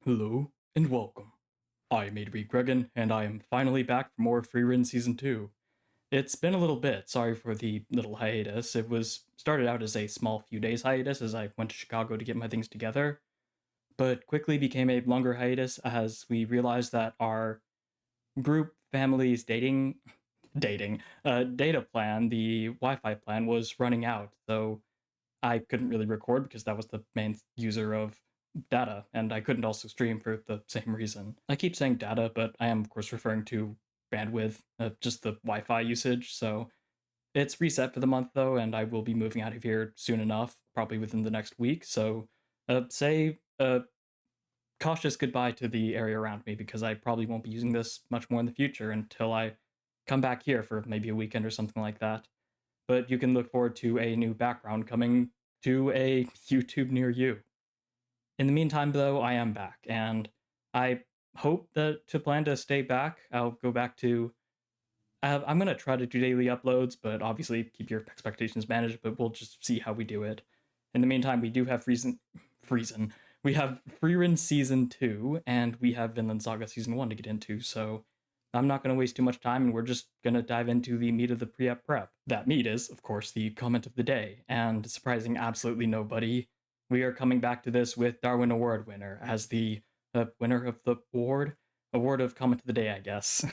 Hello, and welcome. I am Adri Gregan, and I am finally back for more Frieren Season 2. It's been a little bit, sorry for the little hiatus. It was started out as a small few days hiatus as I went to Chicago to get my things together, but quickly became a longer hiatus as we realized that our group family's data plan, the Wi-Fi plan, was running out, so I couldn't really record because that was the main user of data, and I couldn't also stream for the same reason. I keep saying data, but I am, of course, referring to bandwidth, just the Wi Fi usage. So it's reset for the month, though, and I will be moving out of here soon enough, probably within the next week. So say cautious goodbye to the area around me because I probably won't be using this much more in the future until I come back here for maybe a weekend or something like that. But you can look forward to a new background coming to a YouTube near you. In the meantime, though, I am back, and I hope that to plan to stay back. I'll go back to. I'm gonna try to do daily uploads, but obviously keep your expectations managed. But we'll just see how we do it. In the meantime, we do have Friesen. We have Frieren Season 2, and we have Vinland Saga Season 1 to get into, so I'm not going to waste too much time, and we're just going to dive into the meat of the pre-ep prep. That meat is, of course, the comment of the day, and surprising absolutely nobody, we are coming back to this with Darwin Award winner as the winner of the award of comment of the day, I guess.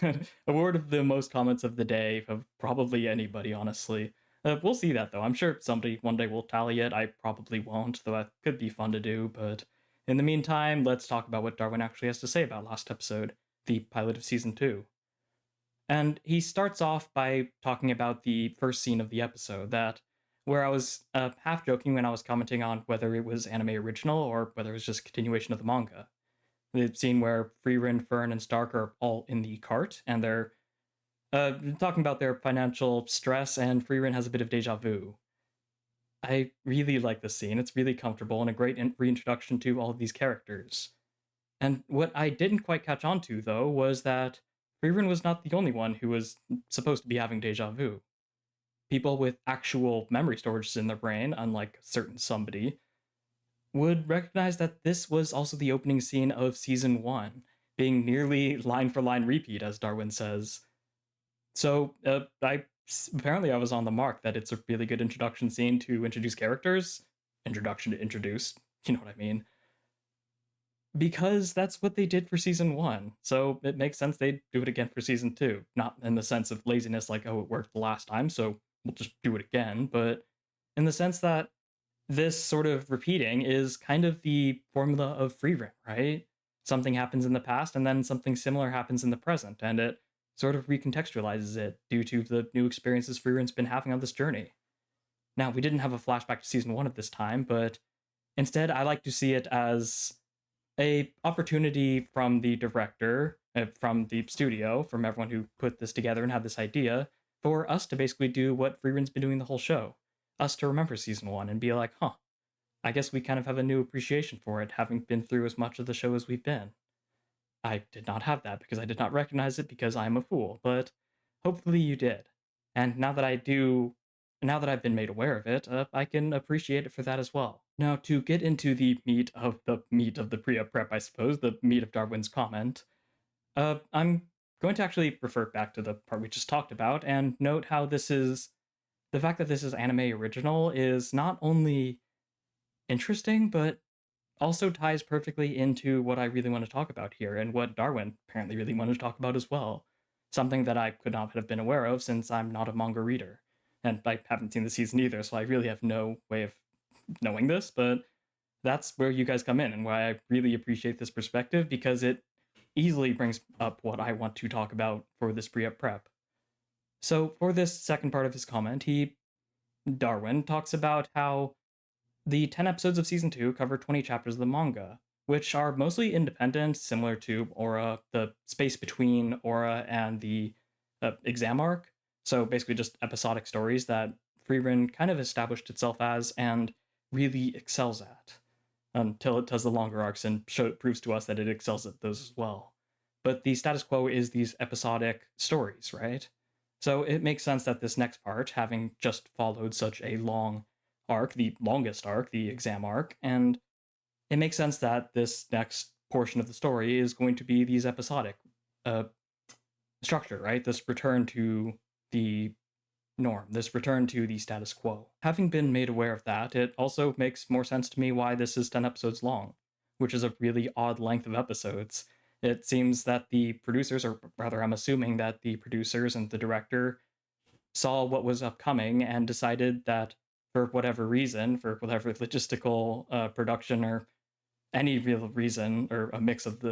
Award of the most comments of the day of probably anybody, honestly. We'll see that, though. I'm sure somebody one day will tally it. I probably won't, though that could be fun to do, but in the meantime, let's talk about what Darwin actually has to say about last episode, the pilot of Season 2. And he starts off by talking about the first scene of the episode, that where I was half joking when I was commenting on whether it was anime original or whether it was just a continuation of the manga. The scene where Frieren, Fern, and Stark are all in the cart, and they're talking about their financial stress, and Frieren has a bit of deja vu. I really like this scene. It's really comfortable and a great reintroduction to all of these characters. And what I didn't quite catch on to, though, was that Frieren was not the only one who was supposed to be having deja vu. People with actual memory storage in their brain, unlike a certain somebody, would recognize that this was also the opening scene of Season 1, being nearly line for line repeat, as Darwin says. So, apparently I was on the mark that it's a really good introduction scene to introduce characters. Introduction to introduce, you know what I mean. Because that's what they did for Season 1. So it makes sense they'd do it again for Season 2. Not in the sense of laziness like, oh, it worked the last time, so we'll just do it again, but in the sense that this sort of repeating is kind of the formula of Frieren, right? Something happens in the past, and then something similar happens in the present, and it sort of recontextualizes it due to the new experiences Frieren's been having on this journey. Now, we didn't have a flashback to Season 1 at this time, but instead I like to see it as a opportunity from the director, from the studio, from everyone who put this together and had this idea, for us to basically do what Freeren's been doing the whole show. Us to remember Season 1 and be like, huh, I guess we kind of have a new appreciation for it, having been through as much of the show as we've been. I did not have that because I did not recognize it because I'm a fool, but hopefully you did. And now that I've been made aware of it, I can appreciate it for that as well. Now, to get into the meat of the prep, I suppose, the meat of Darwin's comment, I'm going to actually refer back to the part we just talked about and note how the fact that this is anime original is not only interesting, but also ties perfectly into what I really want to talk about here and what Darwin apparently really wanted to talk about as well. Something that I could not have been aware of since I'm not a manga reader. And I haven't seen the season either, so I really have no way of knowing this, but that's where you guys come in and why I really appreciate this perspective because it easily brings up what I want to talk about for this pre-up prep. So for this second part of his comment, Darwin talks about how the 10 episodes of season 2 cover 20 chapters of the manga, which are mostly independent, similar to Aura, the space between Aura and the exam arc. So basically just episodic stories that Frieren kind of established itself as and really excels at until it does the longer arcs and proves to us that it excels at those as well. But the status quo is these episodic stories, right? So it makes sense that this next part, having just followed such a long arc, the longest arc, the exam arc, and it makes sense that this next portion of the story is going to be these episodic uh, structure, right? This return to the norm, this return to the status quo. Having been made aware of that, it also makes more sense to me why this is 10 episodes long, which is a really odd length of episodes. It seems that the producers, or rather, I'm assuming that the producers and the director saw what was upcoming and decided that for whatever reason, for whatever logistical production or any real reason, or a mix of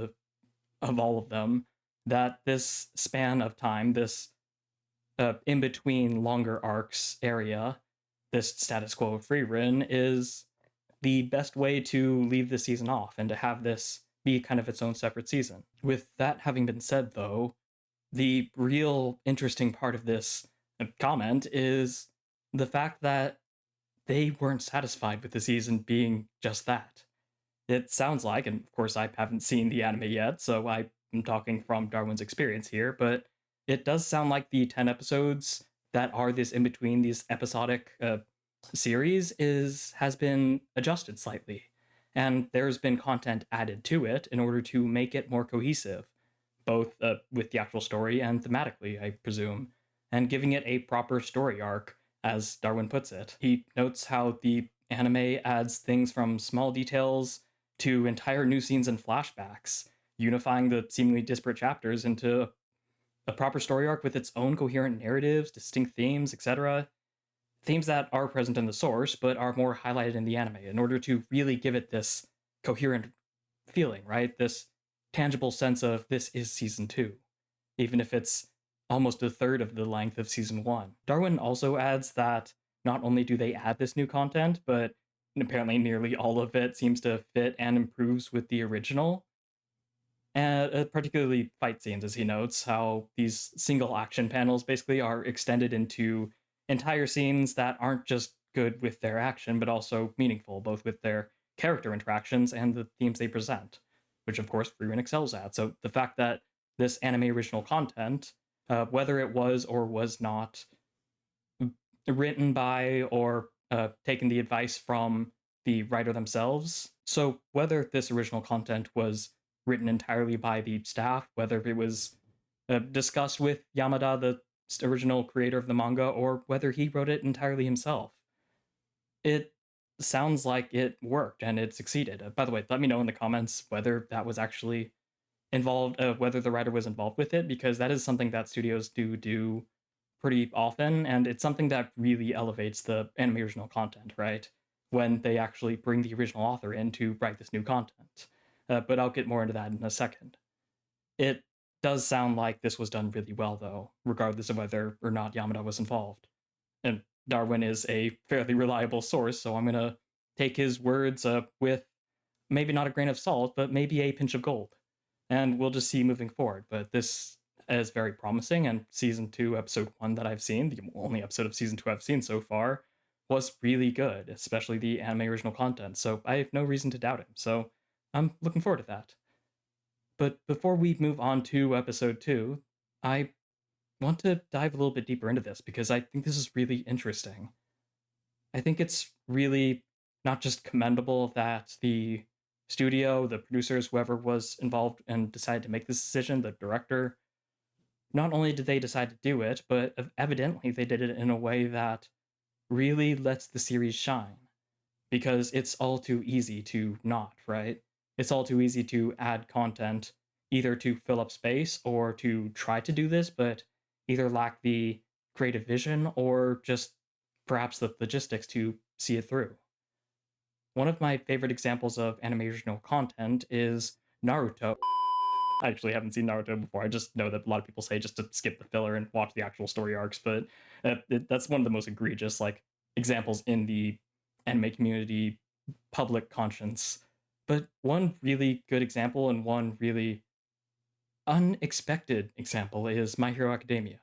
all of them, that this span of time, this in between longer arcs area, this status quo of Frieren, is the best way to leave the season off and to have this be kind of its own separate season. With that having been said, though, the real interesting part of this comment is the fact that they weren't satisfied with the season being just that. It sounds like, and of course I haven't seen the anime yet, so I'm talking from Darwin's experience here, but it does sound like the 10 episodes that are this in between these episodic series has been adjusted slightly, and there's been content added to it in order to make it more cohesive, both with the actual story and thematically, I presume, and giving it a proper story arc, as Darwin puts it. He notes how the anime adds things from small details to entire new scenes and flashbacks, unifying the seemingly disparate chapters into a proper story arc with its own coherent narratives, distinct themes, etc. Themes that are present in the source, but are more highlighted in the anime in order to really give it this coherent feeling, right? This tangible sense of this is season 2, even if it's almost a third of the length of season 1. Darwin also adds that not only do they add this new content, but apparently nearly all of it seems to fit and improves with the original. And particularly fight scenes, as he notes, how these single action panels basically are extended into entire scenes that aren't just good with their action, but also meaningful, both with their character interactions and the themes they present, which of course Frieren excels at. So the fact that this anime original content, whether it was or was not written by or taken the advice from the writer themselves, so whether this original content was written entirely by the staff, whether it was discussed with Yamada, the original creator of the manga, or whether he wrote it entirely himself, it sounds like it worked and it succeeded. By the way, let me know in the comments whether that was actually involved, whether the writer was involved with it, because that is something that studios do pretty often, and it's something that really elevates the anime original content, right? When they actually bring the original author in to write this new content. But I'll get more into that in a second. It does sound like this was done really well, though, regardless of whether or not Yamada was involved. And Darwin is a fairly reliable source, so I'm going to take his words with maybe not a grain of salt, but maybe a pinch of gold. And we'll just see moving forward. But this is very promising, and season 2, episode 1 that I've seen, the only episode of season 2 I've seen so far, was really good, especially the anime original content. So I have no reason to doubt him. So I'm looking forward to that. But before we move on to episode 2, I want to dive a little bit deeper into this because I think this is really interesting. I think it's really not just commendable that the studio, the producers, whoever was involved and decided to make this decision, the director, not only did they decide to do it, but evidently they did it in a way that really lets the series shine. Because it's all too easy to not, right? It's all too easy to add content either to fill up space or to try to do this, but either lack the creative vision or just perhaps the logistics to see it through. One of my favorite examples of anime original content is Naruto. I actually haven't seen Naruto before. I just know that a lot of people say just to skip the filler and watch the actual story arcs, but that's one of the most egregious examples in the anime community public conscience. But one really good example and one really unexpected example is My Hero Academia.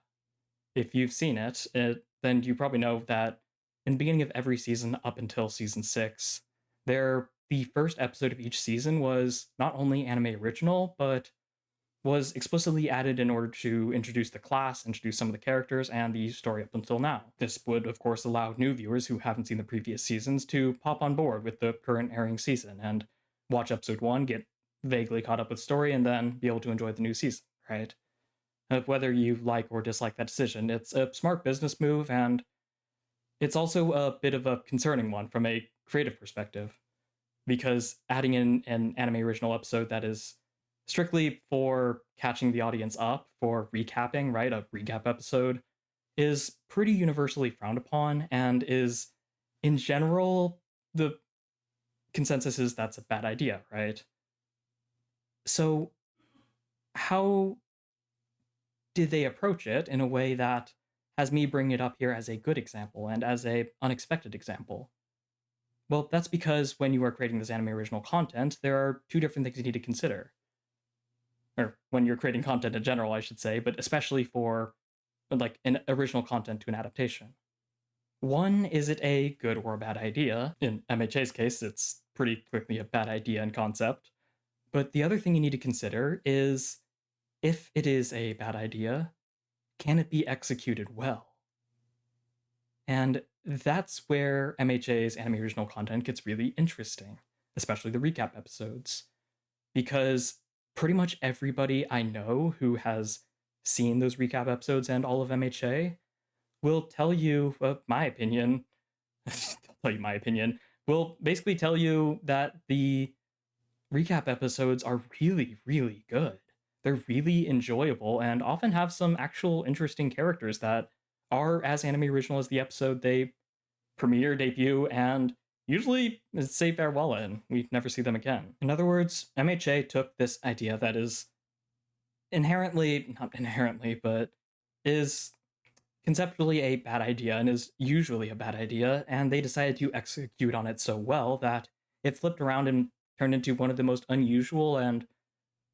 If you've seen it, then you probably know that in the beginning of every season up until season 6, the first episode of each season was not only anime original, but was explicitly added in order to introduce the class, introduce some of the characters, and the story up until now. This would, of course, allow new viewers who haven't seen the previous seasons to pop on board with the current airing season and watch episode 1, get vaguely caught up with story and then be able to enjoy the new season, right? Whether you like or dislike that decision, it's a smart business move, and it's also a bit of a concerning one from a creative perspective, because adding in an anime original episode that is strictly for catching the audience up, for recapping, right? A recap episode is pretty universally frowned upon, and is, in general, the consensus is that's a bad idea, right? So, how did they approach it in a way that has me bring it up here as a good example and as a unexpected example? Well, that's because when you are creating this anime original content, there are two different things you need to consider. Or when you're creating content in general, I should say, but especially for like an original content to an adaptation. One, is it a good or a bad idea? In MHA's case, it's pretty quickly a bad idea in concept. But the other thing you need to consider is, if it is a bad idea, can it be executed well? And that's where MHA's anime original content gets really interesting, especially the recap episodes. Because pretty much everybody I know who has seen those recap episodes and all of MHA will tell you, my opinion, tell you my opinion, will basically tell you that the recap episodes are really, really good. They're really enjoyable and often have some actual interesting characters that are as anime original as the episode they premiere, debut, and usually say farewell in. We never see them again. In other words, MHA took this idea that is not inherently, but is conceptually a bad idea and is usually a bad idea, and they decided to execute on it so well that it flipped around and turned into one of the most unusual and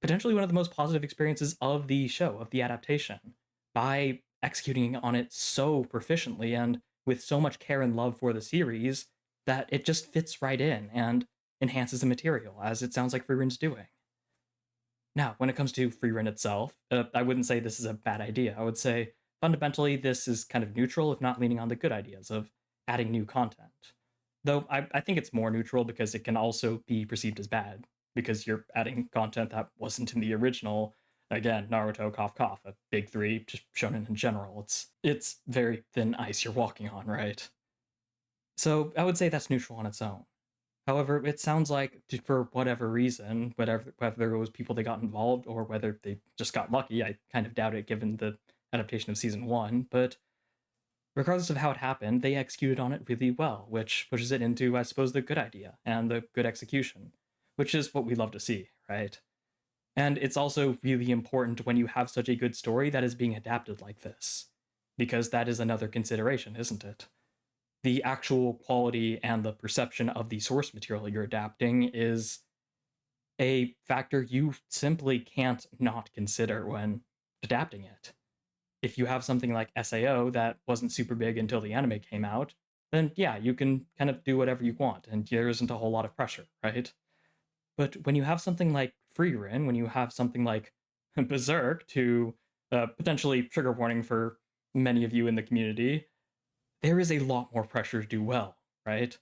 potentially one of the most positive experiences of the show, of the adaptation, by executing on it so proficiently and with so much care and love for the series that it just fits right in and enhances the material, as it sounds like Frieren's doing. Now, when it comes to Frieren itself, I wouldn't say this is a bad idea. I would say fundamentally this is kind of neutral, if not leaning on the good ideas of adding new content. Though I think it's more neutral because it can also be perceived as bad, because you're adding content that wasn't in the original. Again, Naruto, cough, cough, a big three, just shonen in general. It's very thin ice you're walking on, right? So I would say that's neutral on its own. However, it sounds like for whatever reason, whether it was people that got involved or whether they just got lucky, I kind of doubt it given the adaptation of season one, but regardless of how it happened, they executed on it really well, which pushes it into, I suppose, the good idea and the good execution, which is what we love to see, right? And it's also really important when you have such a good story that is being adapted like this, because that is another consideration, isn't it? The actual quality and the perception of the source material you're adapting is a factor you simply can't not consider when adapting it. If you have something like SAO that wasn't super big until the anime came out, then yeah, you can kind of do whatever you want, and there isn't a whole lot of pressure, right? But when you have something like Frieren, when you have something like Berserk, to potentially trigger warning for many of you in the community, there is a lot more pressure to do well, right?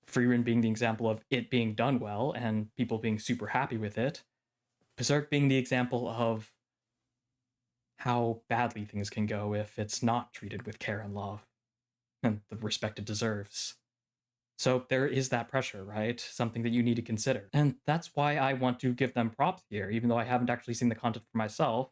Frieren being the example of it being done well and people being super happy with it. Berserk being the example of how badly things can go if it's not treated with care and love and the respect it deserves. So there is that pressure, right? Something that you need to consider. And that's why I want to give them props here, even though I haven't actually seen the content for myself.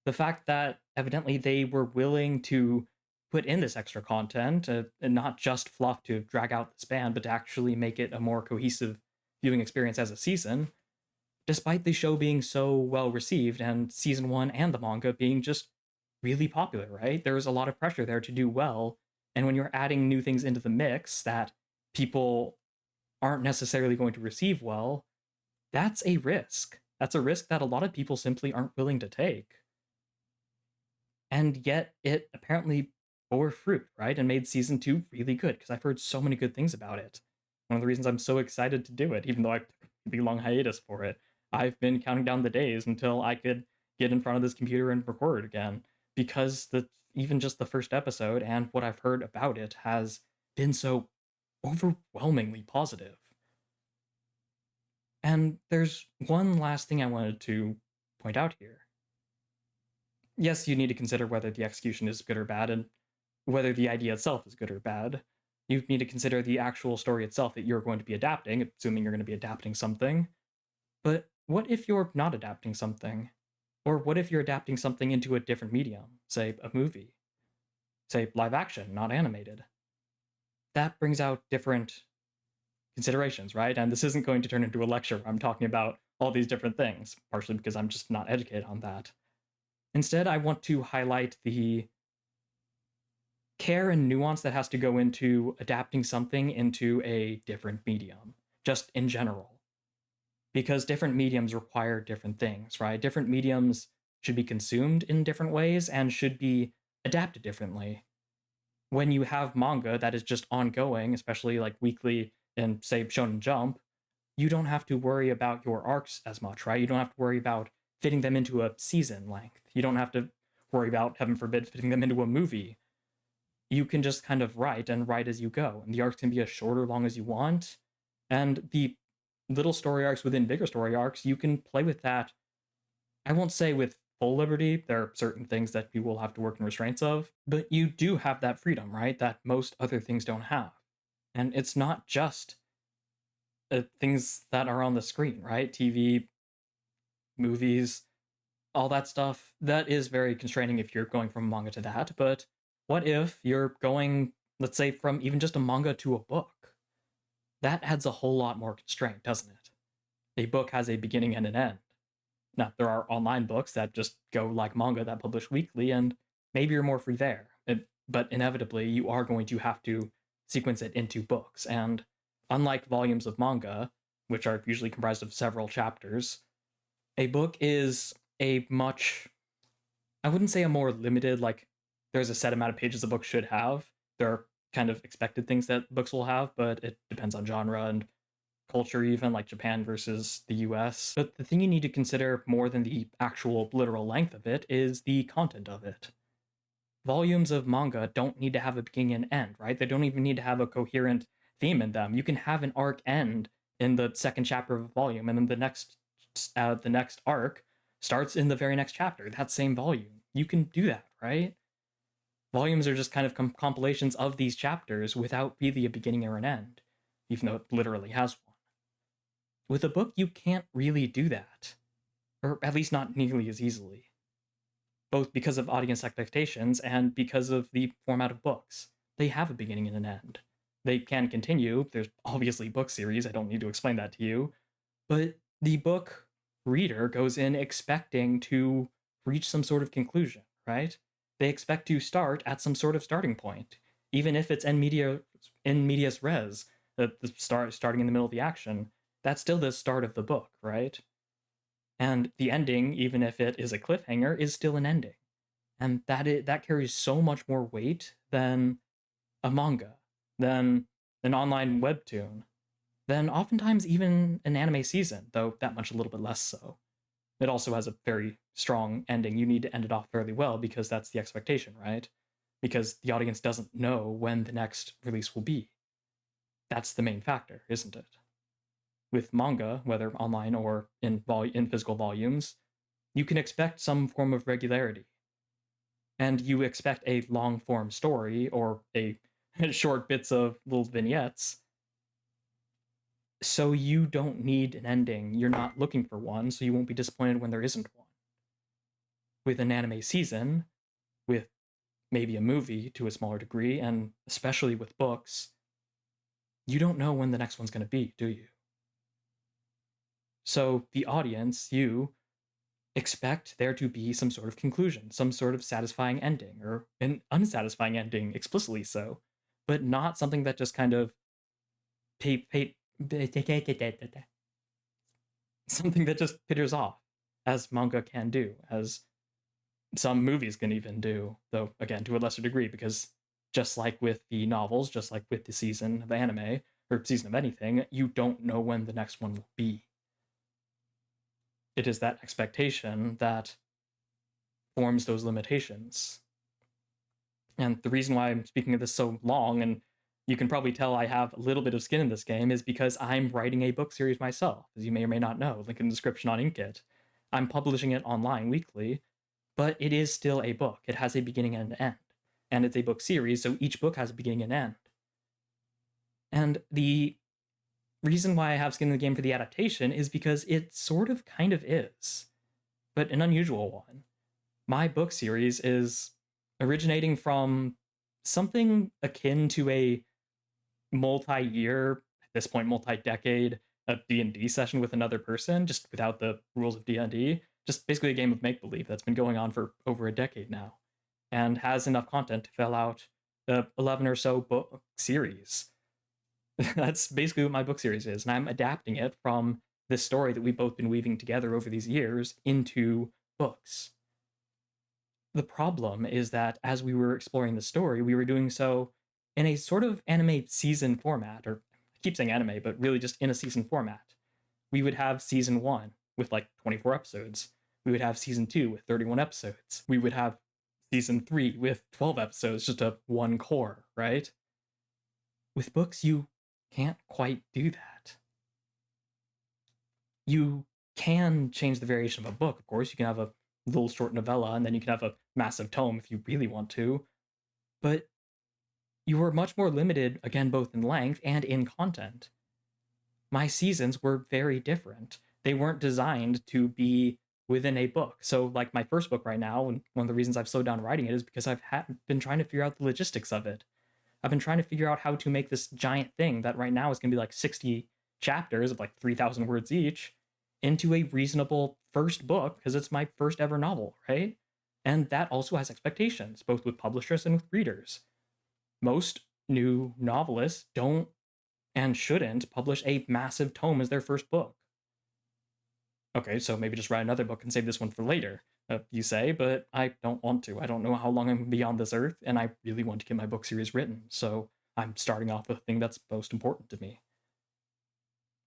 The fact that evidently they were willing to put in this extra content, and not just fluff to drag out the span, but to actually make it a more cohesive viewing experience as a season, despite the show being so well received and season one and the manga being just really popular, right? There's a lot of pressure there to do well. And when you're adding new things into the mix that people aren't necessarily going to receive well, that's a risk. That's a risk that a lot of people simply aren't willing to take. And yet it apparently bore fruit, right? And made season two really good, because I've heard so many good things about it. One of the reasons I'm so excited to do it, even though I took a really long hiatus for it, I've been counting down the days until I could get in front of this computer and record again, because even just the first episode and what I've heard about it has been so overwhelmingly positive. And there's one last thing I wanted to point out here. Yes, you need to consider whether the execution is good or bad, and whether the idea itself is good or bad. You need to consider the actual story itself that you're going to be adapting, assuming you're going to be adapting something. But what if you're not adapting something? Or what if you're adapting something into a different medium, say a movie, say live action, not animated? That brings out different considerations, right? And this isn't going to turn into a lecture where I'm talking about all these different things, partially because I'm just not educated on that. Instead, I want to highlight the care and nuance that has to go into adapting something into a different medium, just in general. Because different mediums require different things, right? Different mediums should be consumed in different ways and should be adapted differently. When you have manga that is just ongoing, especially like weekly in, say, Shonen Jump, you don't have to worry about your arcs as much, right? You don't have to worry about fitting them into a season length. You don't have to worry about, heaven forbid, fitting them into a movie. You can just kind of write and write as you go. And the arcs can be as short or long as you want. And the little story arcs within bigger story arcs, you can play with that. I won't say with full liberty. There are certain things that you will have to work in restraints of, but you do have that freedom, right? That most other things don't have. And it's not just things that are on the screen, right? TV, movies, all that stuff. That is very constraining if you're going from manga to that. But what if you're going, let's say, from even just a manga to a book? That adds a whole lot more constraint, doesn't it? A book has a beginning and an end. Now, there are online books that just go like manga that publish weekly, and maybe you're more free there. But inevitably, you are going to have to sequence it into books. And unlike volumes of manga, which are usually comprised of several chapters, a book is a much, I wouldn't say a more limited, like, there's a set amount of pages a book should have. There are kind of expected things that books will have, but it depends on genre and culture, even like Japan versus the US. But the thing you need to consider more than the actual literal length of it is the content of it. Volumes of manga don't need to have a beginning and end, right? They don't even need to have a coherent theme in them. You can have an arc end in the second chapter of a volume, and then the next arc starts in the very next chapter, that same volume. You can do that, right? Volumes are just kind of compilations of these chapters without really a beginning or an end, even though it literally has one. With a book, you can't really do that, or at least not nearly as easily, both because of audience expectations and because of the format of books. They have a beginning and an end. They can continue. There's obviously book series, I don't need to explain that to you, but the book reader goes in expecting to reach some sort of conclusion, right? They expect to start at some sort of starting point, even if it's in medias res, the starting in the middle of the action. That's still the start of the book, right? And the ending, even if it is a cliffhanger, is still an ending, and that carries so much more weight than a manga, than an online webtoon, than oftentimes even an anime season, though that much a little bit less so. It also has a very strong ending. You need to end it off fairly well because that's the expectation, right? Because the audience doesn't know when the next release will be. That's the main factor, isn't it? With manga, whether online or in physical volumes, you can expect some form of regularity. And you expect a long form story or a short bits of little vignettes. So you don't need an ending. You're not looking for one, so you won't be disappointed when there isn't one. With an anime season, with maybe a movie to a smaller degree, and especially with books, you don't know when the next one's going to be, do you? So the audience, you, expect there to be some sort of conclusion, some sort of satisfying ending, or an unsatisfying ending, explicitly so, but not something that just kind of something that just pitters off, as manga can do, as some movies can even do, though again to a lesser degree, because just like with the novels, just like with the season of anime or season of anything, you don't know when the next one will be. It is that expectation that forms those limitations. And the reason why I'm speaking of this so long and you can probably tell I have a little bit of skin in this game is because I'm writing a book series myself, as you may or may not know. Link in the description on Uncut. I'm publishing it online weekly, but it is still a book. It has a beginning and an end. And it's a book series, so each book has a beginning and end. And the reason why I have skin in the game for the adaptation is because it sort of kind of is, but an unusual one. My book series is originating from something akin to a multi-year, at this point multi-decade, a D&D session with another person, just without the rules of D&D. Just basically a game of make-believe that's been going on for over a decade now, and has enough content to fill out the 11 or so book series. That's basically what my book series is, and I'm adapting it from this story that we've both been weaving together over these years into books. The problem is that as we were exploring the story, we were doing so in a sort of anime season format, or I keep saying anime, but really just in a season format. We would have season 1 with like 24 episodes. We would have season 2 with 31 episodes. We would have season 3 with 12 episodes, just a one core, right? With books, you can't quite do that. You can change the variation of a book, of course. You can have a little short novella, and then you can have a massive tome if you really want to. But you were much more limited, again, both in length and in content. My seasons were very different. They weren't designed to be within a book. So, like my first book right now, and one of the reasons I've slowed down writing it is because I've been trying to figure out the logistics of it. I've been trying to figure out how to make this giant thing that right now is going to be like 60 chapters of like 3,000 words each into a reasonable first book, because it's my first ever novel, right? And that also has expectations, both with publishers and with readers. Most new novelists don't and shouldn't publish a massive tome as their first book. Okay, so maybe just write another book and save this one for later, you say, but I don't want to. I don't know how long I'm going to be on this earth, and I really want to get my book series written, so I'm starting off with the thing that's most important to me.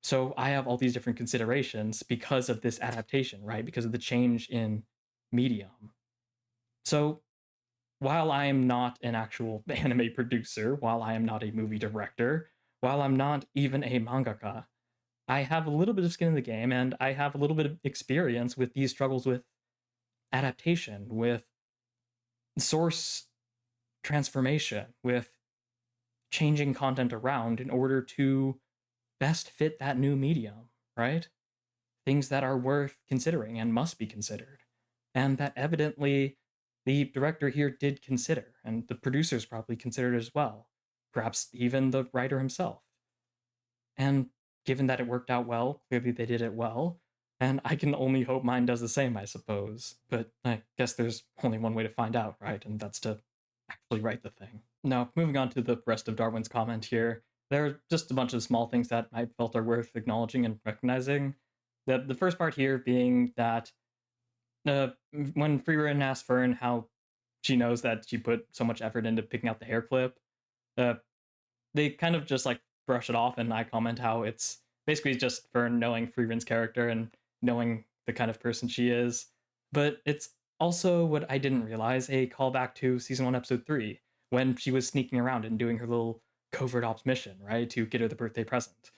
So I have all these different considerations because of this adaptation, right? Because of the change in medium. So while I am not an actual anime producer, while I am not a movie director, while I'm not even a mangaka, I have a little bit of skin in the game, and I have a little bit of experience with these struggles with adaptation, with source transformation, with changing content around in order to best fit that new medium, right? Things that are worth considering and must be considered. And that evidently the director here did consider, and the producers probably considered as well, perhaps even the writer himself. And given that it worked out well, clearly they did it well, and I can only hope mine does the same, I suppose. But I guess there's only one way to find out, right? And that's to actually write the thing. Now, moving on to the rest of Darwin's comment here, there are just a bunch of small things that I felt are worth acknowledging and recognizing. The first part here being that when Frieren asked Fern how she knows that she put so much effort into picking out the hair clip, uh, they kind of just like brush it off, and I comment how it's basically just Fern knowing Frieren's character and knowing the kind of person she is. But it's also what I didn't realize, a callback to season 1, episode 3, when she was sneaking around and doing her little covert ops mission, right, to get her the birthday present.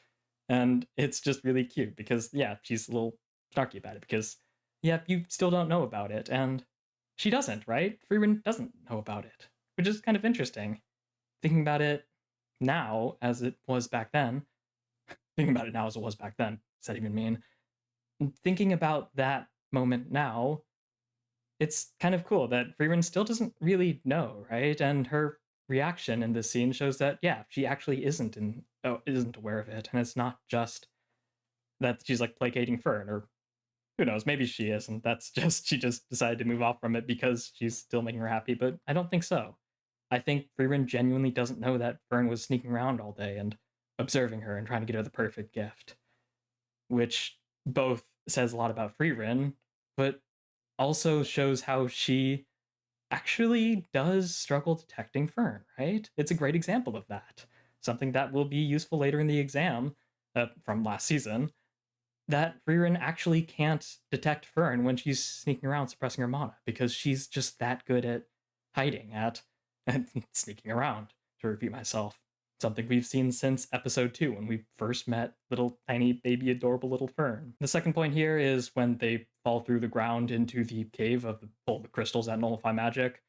And it's just really cute because, yeah, she's a little snarky about it because, yeah, you still don't know about it, and she doesn't, right? Frieren doesn't know about it, which is kind of interesting. Thinking about it now as it was back then, thinking about it now as it was back then, does that even mean? Thinking about that moment now, it's kind of cool that Frieren still doesn't really know, right? And her reaction in this scene shows that, yeah, she actually isn't aware of it, and it's not just that she's like placating Fern, or who knows, maybe she is, and that's just she just decided to move off from it because she's still making her happy, but I don't think so. I think Frieren genuinely doesn't know that Fern was sneaking around all day and observing her and trying to get her the perfect gift, which both says a lot about Frieren, but also shows how she actually does struggle detecting Fern, right? It's a great example of that. Something that will be useful later in the exam from last season, that Frieren actually can't detect Fern when she's sneaking around suppressing her mana, because she's just that good at hiding, at and sneaking around, to repeat myself. something we've seen since episode 2 when we first met little tiny baby adorable little Fern. The second point here is when they fall through the ground into the cave of full of the crystals that nullify magic.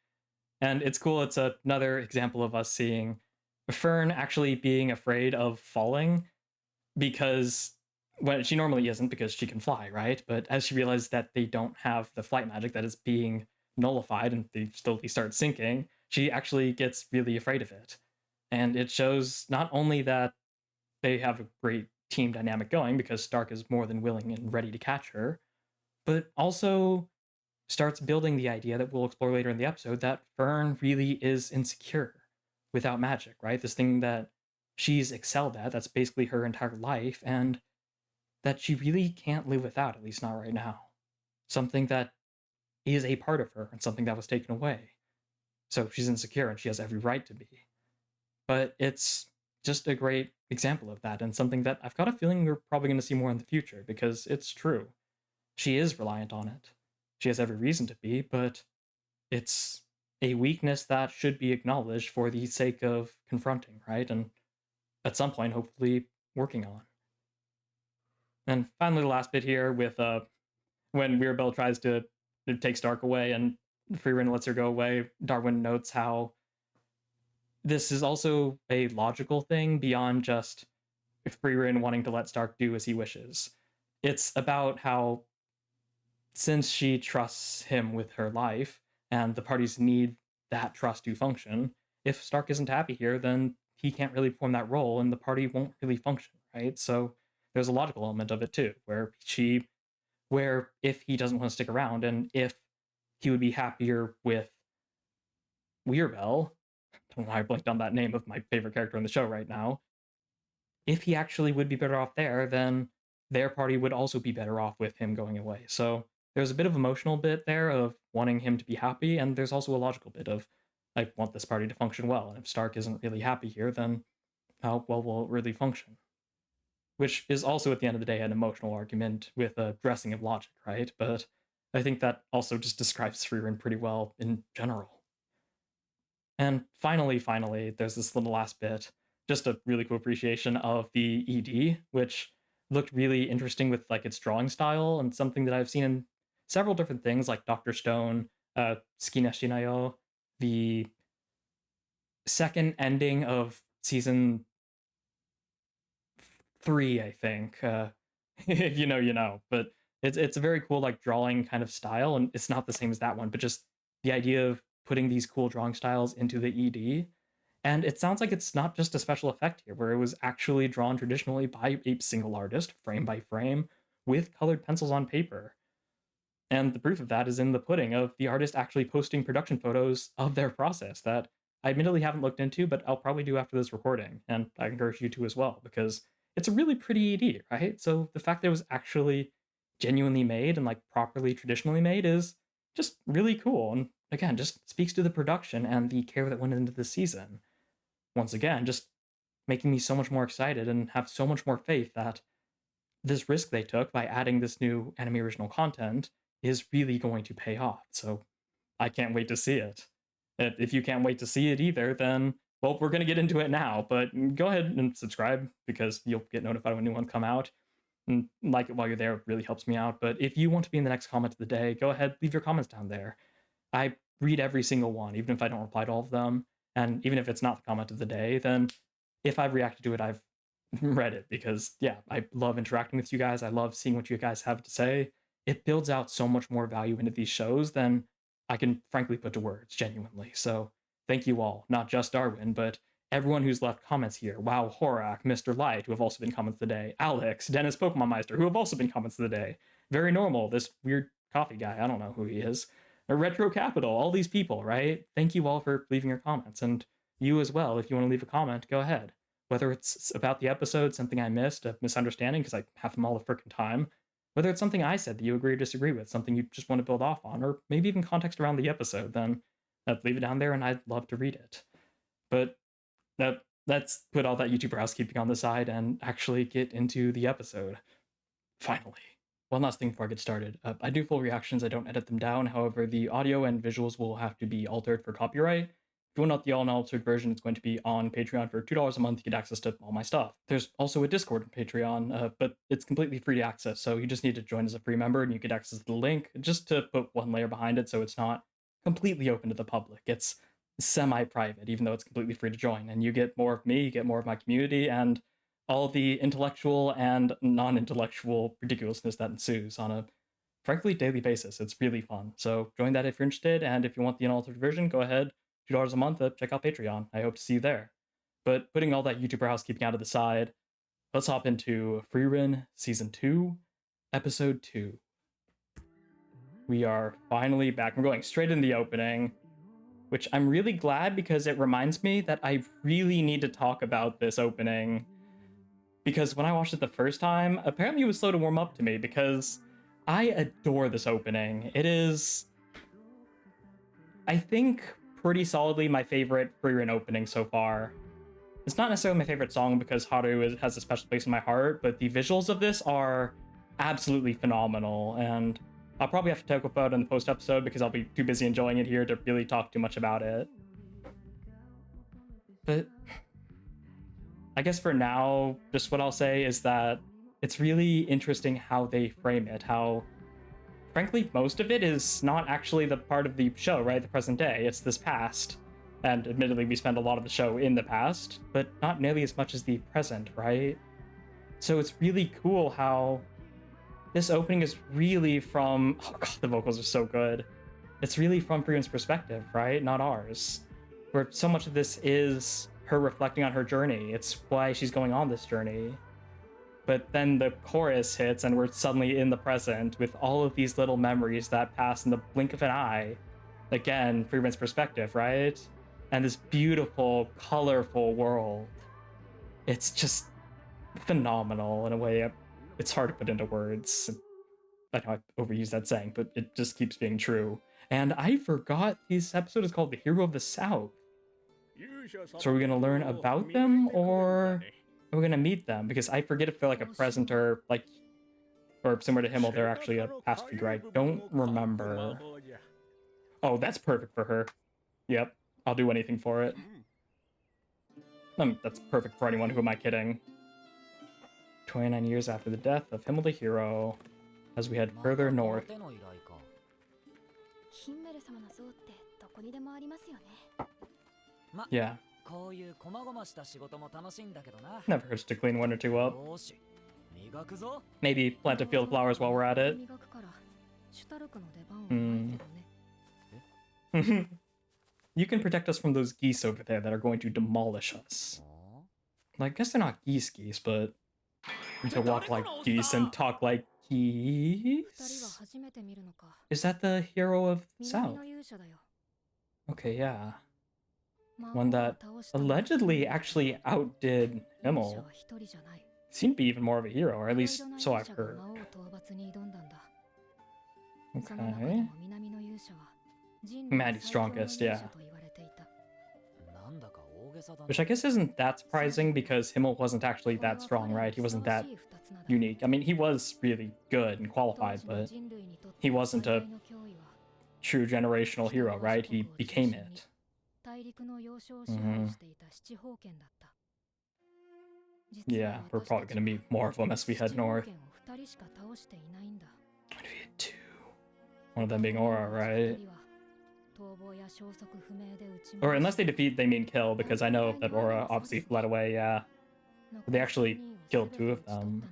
And it's cool, it's another example of us seeing Fern actually being afraid of falling because when she normally isn't because she can fly, right? But as she realizes that they don't have the flight magic that is being nullified and they slowly start sinking, she actually gets really afraid of it. And it shows not only that they have a great team dynamic going because Stark is more than willing and ready to catch her, but also starts building the idea that we'll explore later in the episode that Fern really is insecure without magic, right? This thing that she's excelled at, that's basically her entire life, and that she really can't live without, at least not right now. Something that is a part of her and something that was taken away. So she's insecure and she has every right to be. But it's just a great example of that and something that I've got a feeling we're probably going to see more in the future because it's true. She is reliant on it. She has every reason to be, but it's a weakness that should be acknowledged for the sake of confronting, right? And at some point, hopefully, working on. And finally, the last bit here with when Mirabelle tries to take Stark away and Frieren lets her go away, Darwin notes how this is also a logical thing beyond just Frieren wanting to let Stark do as he wishes. It's about how, since she trusts him with her life, and the parties need that trust to function, if Stark isn't happy here, then he can't really perform that role, and the party won't really function, right? So there's a logical element of it too, where if he doesn't want to stick around, and if he would be happier with Weirabel, I don't know why I blanked on that name of my favorite character in the show right now, if he actually would be better off there, then their party would also be better off with him going away. So there's a bit of emotional bit there of wanting him to be happy, and there's also a logical bit of I want this party to function well, and if Stark isn't really happy here, then how well will it really function? Which is also at the end of the day an emotional argument with a dressing of logic, right? But I think that also just describes Frieren pretty well in general. And finally, there's this little last bit, just a really cool appreciation of the ED, which looked really interesting with like its drawing style and something that I've seen in several different things like Dr. Stone, Tsukina Shinayo, the second ending of season 3, I think. If you know, you know. But it's a very cool like drawing kind of style, and it's not the same as that one, but just the idea of putting these cool drawing styles into the ED. And it sounds like it's not just a special effect here, where it was actually drawn traditionally by a single artist, frame by frame, with colored pencils on paper. And the proof of that is in the pudding of the artist actually posting production photos of their process that I admittedly haven't looked into, but I'll probably do after this recording. And I encourage you to as well, because it's a really pretty ED, right? So the fact that it was actually genuinely made and like properly traditionally made is just really cool. And again, just speaks to the production and the care that went into the season. Once again, just making me so much more excited and have so much more faith that this risk they took by adding this new anime original content is really going to pay off. So I can't wait to see it. If you can't wait to see it either, then, well, we're going to get into it now, but go ahead and subscribe because you'll get notified when new ones come out. And like it while you're there, it really helps me out. But if you want to be in the next comment of the day, go ahead, leave your comments down there. I read every single one, even if I don't reply to all of them. And even if it's not the comment of the day, then if I've reacted to it, I've read it because, yeah, I love interacting with you guys. I love seeing what you guys have to say. It builds out so much more value into these shows than I can frankly put to words, genuinely. So thank you all, not just Darwin, but everyone who's left comments here. Wow, Horak, Mr. Light, who have also been comments of the day. Alex, Dennis Pokemon Meister, who have also been comments of the day. Very normal, this weird coffee guy. I don't know who he is. Retro Capital, all these people, right? Thank you all for leaving your comments. And you as well, if you want to leave a comment, go ahead. Whether it's about the episode, something I missed, a misunderstanding, because I have them all the frickin' time, whether it's something I said that you agree or disagree with, something you just want to build off on, or maybe even context around the episode, then leave it down there and I'd love to read it. But let's put all that YouTuber housekeeping on the side and actually get into the episode. Finally. One last thing before I get started. I do full reactions, I don't edit them down. However, the audio and visuals will have to be altered for copyright. If you want out the all-unaltered version, it's going to be on Patreon for $2 a month. You get access to all my stuff. There's also a Discord on Patreon, but it's completely free to access, so you just need to join as a free member, and you get access to the link, just to put one layer behind it so it's not completely open to the public. It's semi-private, even though it's completely free to join, and you get more of me, you get more of my community, and all the intellectual and non-intellectual ridiculousness that ensues on a frankly daily basis. It's really fun. So join that if you're interested, and if you want the unaltered version, go ahead, $2 a month, check out Patreon. I hope to see you there. But putting all that YouTuber housekeeping out of the side, let's hop into Frieren Season 2, Episode 2. We are finally back. We're going straight in the opening, which I'm really glad because it reminds me that I really need to talk about this opening. Because when I watched it the first time, apparently it was slow to warm up to me because I adore this opening. It is, I think, pretty solidly my favorite Frieren opening so far. It's not necessarily my favorite song because Haru has a special place in my heart, but the visuals of this are absolutely phenomenal, and I'll probably have to talk about it in the post-episode because I'll be too busy enjoying it here to really talk too much about it. But I guess for now, just what I'll say is that it's really interesting how they frame it, how, frankly, most of it is not actually the part of the show, right? The present day. It's this past. And admittedly, we spend a lot of the show in the past, but not nearly as much as the present, right? So it's really cool how this opening is really from... Oh god, the vocals are so good. It's really from Frieren's perspective, right? Not ours. Where so much of this is her reflecting on her journey. It's why she's going on this journey. But then the chorus hits and we're suddenly in the present with all of these little memories that pass in the blink of an eye. Again, Frieren's perspective, right? And this beautiful, colorful world. It's just phenomenal in a way. It's hard to put into words. I know I overuse that saying, but it just keeps being true. And I forgot this episode is called The Hero of the South. So are we going to learn about them, or are we going to meet them? Because I forget if they're like a present or like, or similar to Himmel, they're actually a past figure. I don't remember. Oh, that's perfect for her. Yep, I'll do anything for it. That's perfect for anyone. Who am I kidding? 29 years after the death of Himmel the hero, as we head further north. Yeah. Never hurts to clean one or two up. Maybe plant a field of flowers while we're at it. You can protect us from those geese over there that are going to demolish us. I guess they're not geese, but we can walk like geese and talk like geese? Is that the hero of South? Okay, yeah. One that allegedly actually outdid Himmel. Seemed to be even more of a hero, or at least so I've heard. Okay. Humanity's strongest, yeah. Which I guess isn't that surprising because Himmel wasn't actually that strong, right? He wasn't that unique. I mean, he was really good and qualified, but he wasn't a true generational hero, right? He became it. Yeah, we're probably going to meet more of them as we head north. Two. One of them being Aura, right? Or unless they defeat, they mean kill, because I know that Aura obviously fled away, yeah. But they actually killed two of them.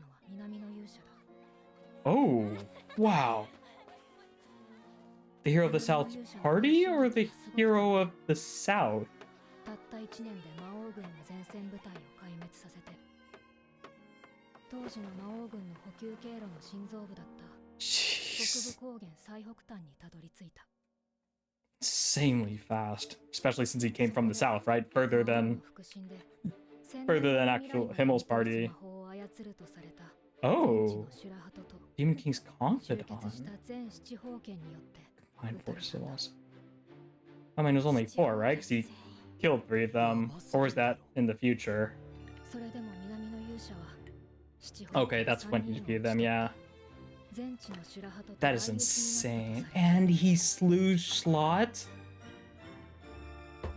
Oh, wow. The hero of the South's party, or the hero of the South? Jeez. Insanely fast, especially since he came from the South, right? Further than actual Himmel's party. Oh, Demon King's confidant. Combined force loss. I mean, it was only 4, right? Because he killed 3 of them. Or was that in the future? Okay, that's when he defeated them, yeah. That is insane. And he slew Schlott?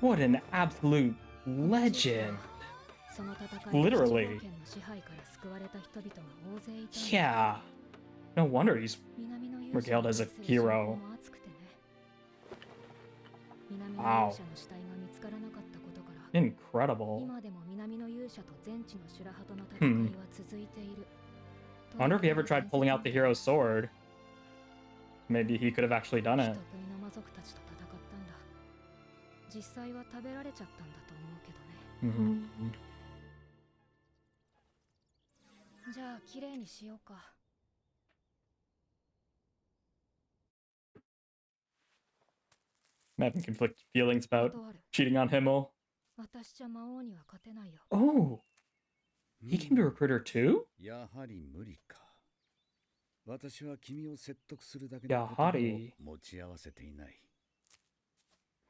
What an absolute legend. Literally. Yeah. No wonder he's regaled as a hero. Wow. Incredible. I wonder if he ever tried pulling out the hero's sword. Maybe he could have actually done it. I'm having conflicted feelings about cheating on Himmel. Oh, he came to recruit her too? Yahari.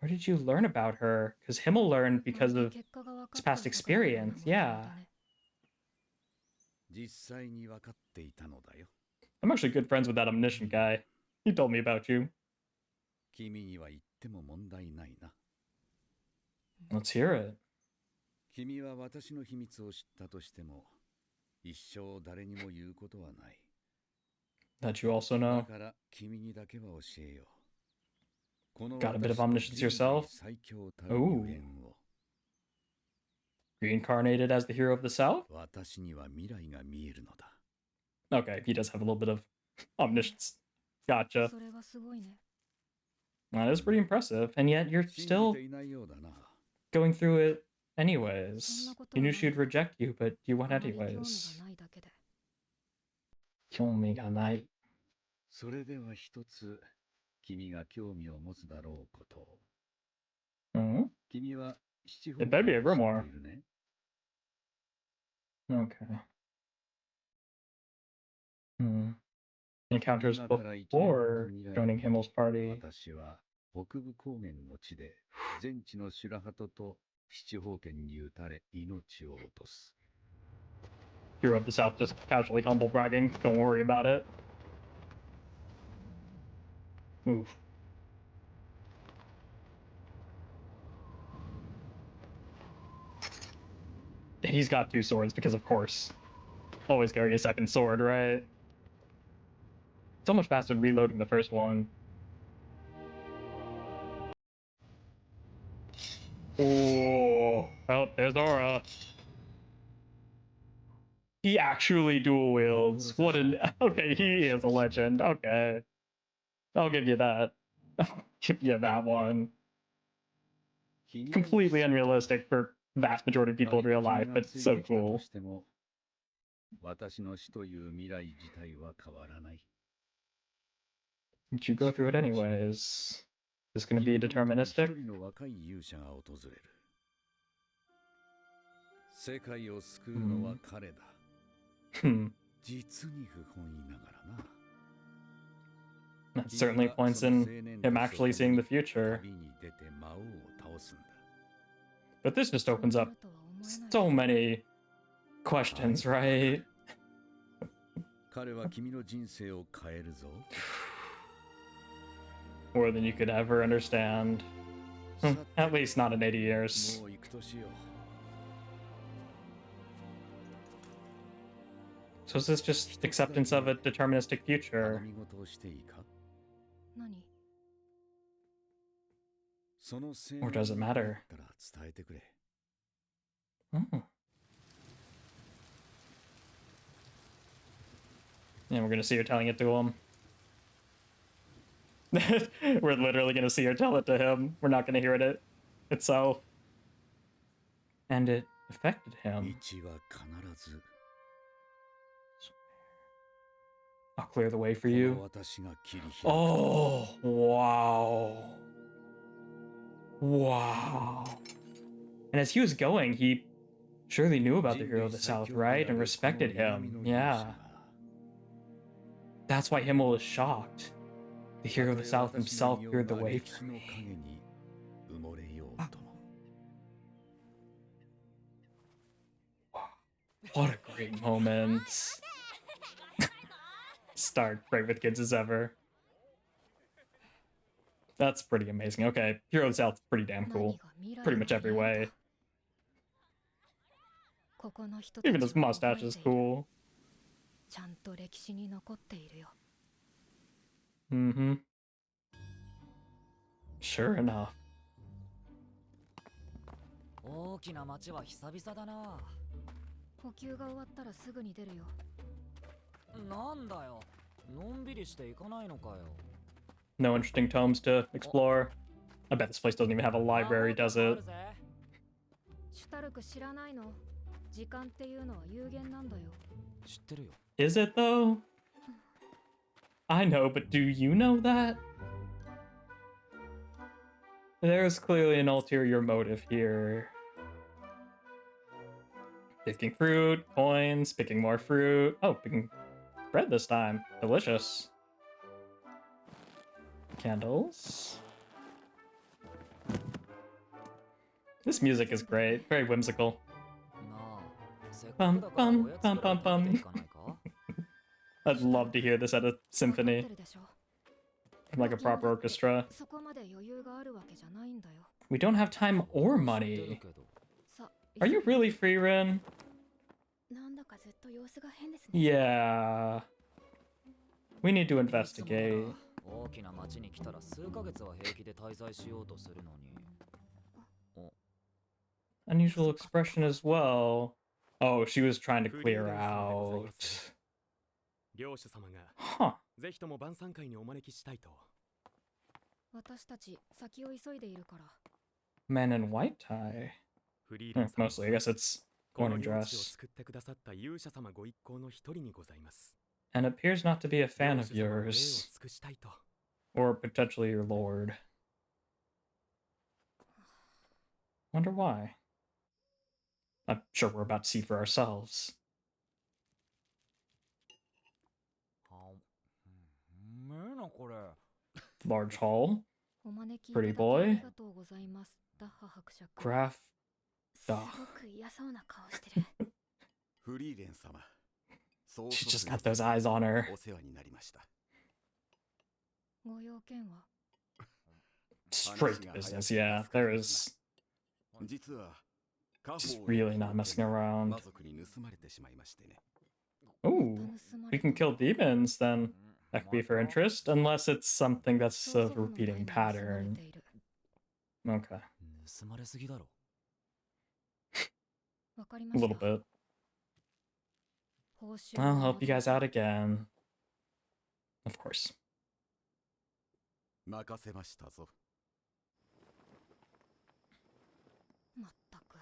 Where did you learn about her? Because Himmel learned because of his past experience, yeah. I'm actually good friends with that omniscient guy. He told me about you. Let's hear it. That you also know. Got a bit of omniscience yourself? Ooh. Reincarnated as the hero of the South? Okay, he does have a little bit of omniscience. Gotcha. That is pretty impressive, and yet you're still going through it anyways. You knew she'd reject you, but you went anyways. 興味がない。それでは一つ君が興味を持つだろうこと。君は七宝 It better be a を知って grimoire. いるね。 Okay. Encounters before joining Himmel's party. 私は北部高原の地で全地の白鳩と七宝剣に撃たれ命を落とす。 Hero of the South just casually humble bragging. Don't worry about it. Oof. He's got two swords because, of course, always carry a second sword, right? So much faster than reloading the first one. Oh, there's Aura. He actually dual wields. What an... Okay, he is a legend. Okay. I'll give you that. I'll give you that one. Completely unrealistic for vast majority of people in real life, but so cool. 私の死という未来自体は変わらない。 But you go through it anyways. Is this gonna be deterministic? 一人の若い勇者が訪れる。世界を救うのは彼だ。実に不本意ながらな。 That certainly points in him actually seeing the future. But this just opens up so many questions, right? 彼は君の人生を変えるぞ。 More than you could ever understand. At least not in 80 years. もう行くとしよう。 So is this just acceptance of a deterministic future? 見事をしていいか？ Or does it matter? から伝えてくれ。 Yeah, we're gonna see her telling it to him. We're literally gonna see her tell it to him. We're not gonna hear it itself. And it affected him. 道は必ず I'll clear the way for you. 私が切り開く。 Oh, wow. Wow. And as he was going, he surely knew about the hero of the South, right? And respected him. Yeah. That's why Himmel was shocked. The hero of the South himself cleared the way for me. What a great moment. Start great with kids as ever. That's pretty amazing. Okay, Hero of the South's pretty damn cool. Pretty much every way. Even his mustache is cool. Mm-hmm. Sure enough. 大きな町は久々だな。補給が終わったらすぐに出るよ。なんだよ。のんびりしていかないのかよ。No interesting tomes to explore. I bet this place doesn't even have a library, does it? シュタルク知らないの？時間っていうのは有限なんだよ。知ってるよ。Is it though? I know, but do you know that? There's clearly an ulterior motive here. Picking fruit, coins, picking more fruit. Oh, picking bread this time. Delicious. Candles. This music is great. Very whimsical. なあ、せっか Bum くだから bum おやつ bum くらい bum 食べて bum. いかないか？ I'd love to hear this at a わかっ symphony てるでしょ。 from like a proper orchestra. そこまで余裕があるわけじゃないんだよ。 We don't have time or 知ってる money. けど。さ、 Are you really Frieren? なんだかずっと様子が変ですね。 Yeah. We need to いつもなら investigate. 大きな町に来たら数ヶ月は平気で滞在しようとするのに。 Unusual expression as well. Oh, she was trying to clear out. 領主様が Huh. ぜひとも晩餐会にお招きしたいと。私たち先を急いでいるから。 Man in white tie. フリーレン様 Mostly, I guess it's この morning 領地を dress. 救ってくださった勇者様ご一行の一人にございます。 And appears not to be a fan 領 of 主様の礼を yours. 尽くしたいと。 Or potentially your lord. Wonder why. I'm sure we're about to see for ourselves. はめえなこれ。 Large hall. お招きい Pretty ただきあ boy. りがとうございます。ダッハ伯爵。 Graph. すごく嫌そうな顔してる。フリーレン様、そう She's just got those eyes on her. お世話になりました。ご用件は Straight business, yeah. There is. 実は Just really not messing around. 魔族に盗まれてしまいましてね。 Ooh, 盗ま we れ can た kill demons then. That could be for interest, unless it's something that's 曽 a 祖父の代 repeating に盗まれ pattern. ている。 Okay, 盗まれすぎだろ。わかりま a し little た。 bit. 報酬 I'll は help you guys out again. Of course. 任せましたぞ。まったく。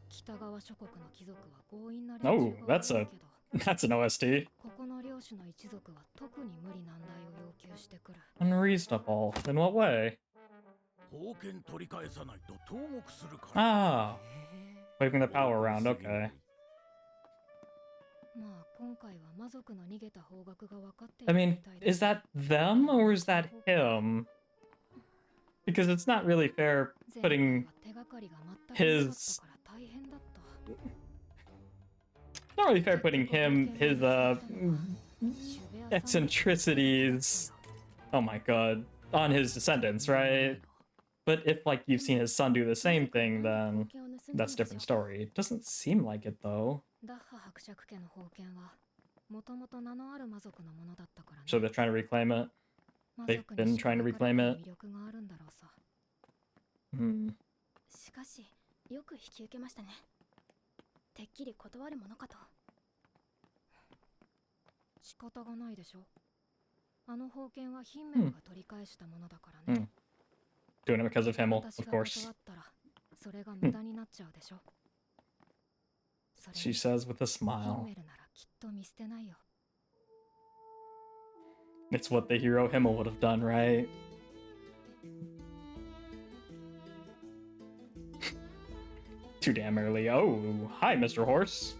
北側諸国の貴族は強引な Oh, 連中が that's 多 a いけど、 that's an OST. ここの領主の一族は特に無理難題を要求してくる。 Unreasonable. In what way? 宝剣取り返さないと投獄するから Ah, waving the power around. Okay. まあ今回は魔族の逃げた方角が分かってい I るみ mean, たいだ。 is that them or is that him? Because it's not really fair 前回 putting は手がかりが全くなか his ったから大変だった。 not really fair putting his シュベアさんの eccentricities. Oh my god, on his descendants, right? But if like you've seen his son do the same thing, then that's a different story. It doesn't seem like it though. ダッハ伯爵家の宝剣はもともと名のある魔族のものだったからね。 So they're trying to reclaim it. 魔 they've 族 been にしか trying to 分から reclaim ない it. 魅力があるんだろうさ。 Hmm. しかしよく引き受けましたね。てっきり断るものかと。仕方がないでしょ。あの宝剣はヒンメルが取り返したものだからね。 Doing it because of Himmel, 私 of が course. 断ったらそれが無駄になっちゃうでしょ。それ She に says with a ヒン smile. メルならきっと見捨てないよ。 It's what the hero Himmel would have done, right? Too damn early. Oh, hi, Mr. Horse.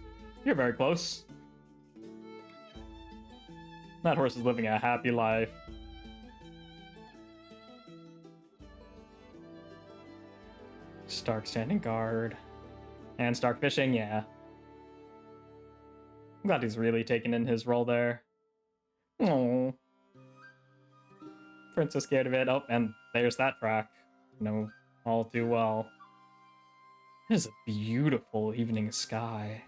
You're very close. That horse is living a happy life. Stark standing guard. And Stark fishing, yeah. I'm glad he's really taken in his role there. Oh. For weren't so scared of it. Oh, and there's that track. No, all too well. It is a beautiful evening sky.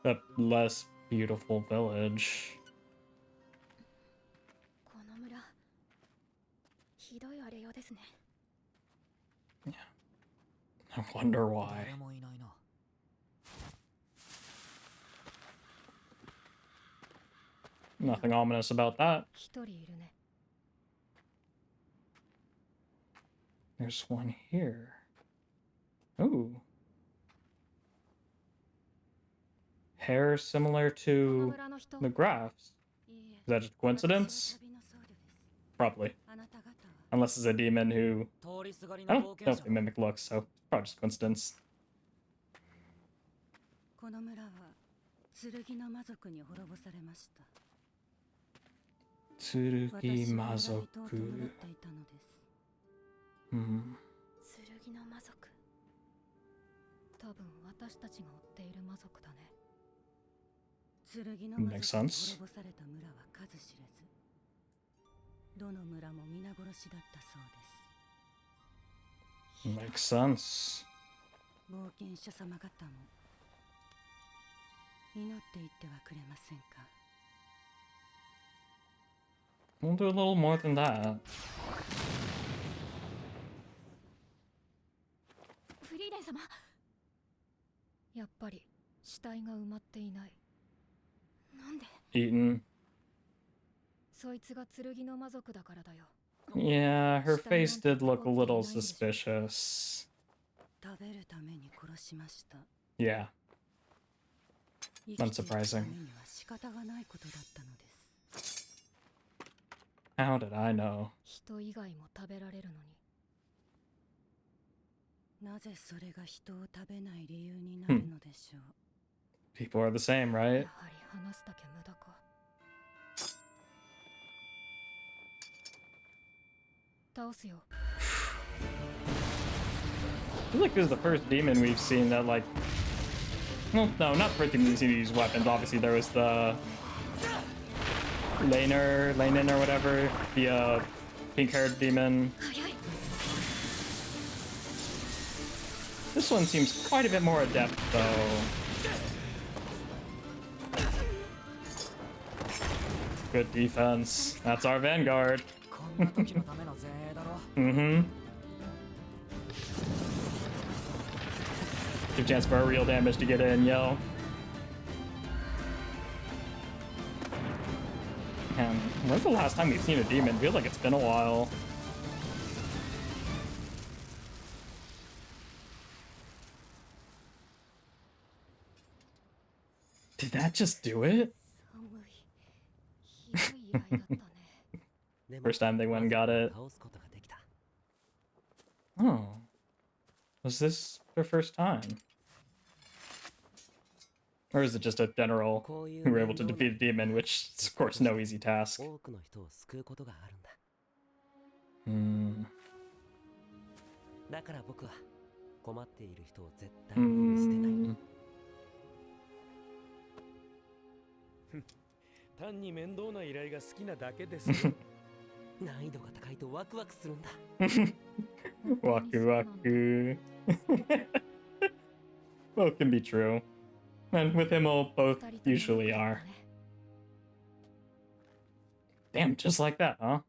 A less beautiful village. この村ひどい荒れようですね。 I wonder why. 誰もいないな。 Nothing ominous about that. 一人いるね。 There's one here. Ooh. Hair similar この to 村の人。 the graphs. いいえ Is that just coincidence? 私は旅の僧侶です。 Probably. あなた方は Unless it's a demon who 通りすがり I の don't 冒 know 険 if 者 they。mimic looks, so probably just coincidence. この村は剣の魔族に滅ぼされました。私は村人を弔っていたのです。 Hmm. 剣の魔族。多分私たちが追っている魔族だね。剣の魔 Makes 族に sense. 滅ぼされた村は数知れず、どの村も皆殺しだったそうです。 Makes sense. 冒険者様方も祈っていってはくれませんか。 We'll do a little more than that. フリーレン様。やっぱり死体が埋まっていない。なんで？ Eaten. そいつが剣の魔族だからだよ。 Yeah, her face did look a little suspicious. 食べるために殺しました。 Yeah. 生きていくた Unsurprising. めには仕方がないことだったのです。 How did I know? 人以外も食べられるのに。 なぜそれが人を食べない理由になるのでしょう。 People are the same, や right? はり話すだけ無駄か。倒すよ。 I feel like this is the first demon we've seen that, like... Well, no, not the first demon we've seen to use weapons. Obviously, there was the... Lanen or whatever. The, pink-haired demon. 早い。 This one seems quite a bit more adept, though. Good defense. That's our vanguard. こんな時のための前衛だろ。 Mm-hmm. Give chance for a real damage to get in, yo. And when's the last time we've seen a demon? Feels like it's been a while. Did that just do it? 寒い。ひどい依頼だったね。 First time they went and got it. 倒すことができた。 Oh. Was this their first time? Or is it just a general こういう who were able to 面倒な defeat a demon, which is, of course, no easy task? 多くの人を救うことがあるんだ。 Hmm. だから僕は困っている人を絶対に見捨てない。 Hmm. 単に面倒な依頼が好きなだけですよ。難易度が高いとワクワクするんだ。 Waku waku. Both can be true. And with him, all both 二人とも usually 良か are. ったね。 Damn, just like that, huh?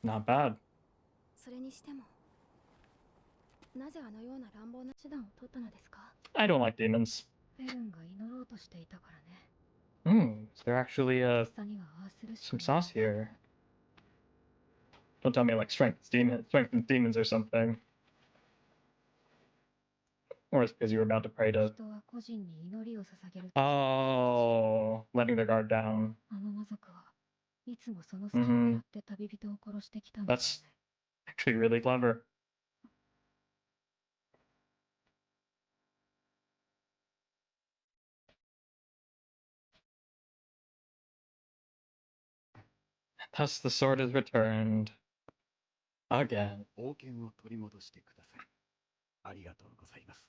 Not bad. それにしても、なぜあのような乱暴な手段を取ったのですか？ I don't like demons. フェルンが祈ろうとしていたからね。 Is there actually 草にはああするし some かない。 sauce here? Don't tell me like strengthens demons or something. Or it's because you were about to pray to 人は個人に祈りを捧げる。 Oh, letting their guard down. あの魔族はいつもその隙を狙って旅人を殺してきたんだ。 That's actually really clever. Thus the sword is returned. Again. 王権を取り戻してください。ありがとうございます。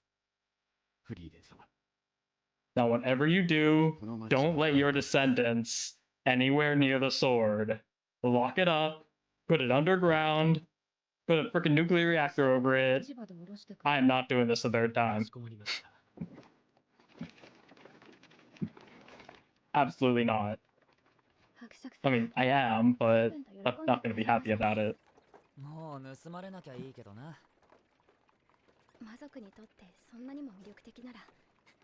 フリーレン様。 Now, whatever you do, この町 don't は let your descendants anywhere near the sword. Lock it up, put it underground, put a freaking nuclear reactor over it. I am not doing this a third time. Absolutely not. I mean, I am, but I'm not going to be happy about it. もう盗まれなきゃいいけどな。魔族にとってそんなにも魅力的なら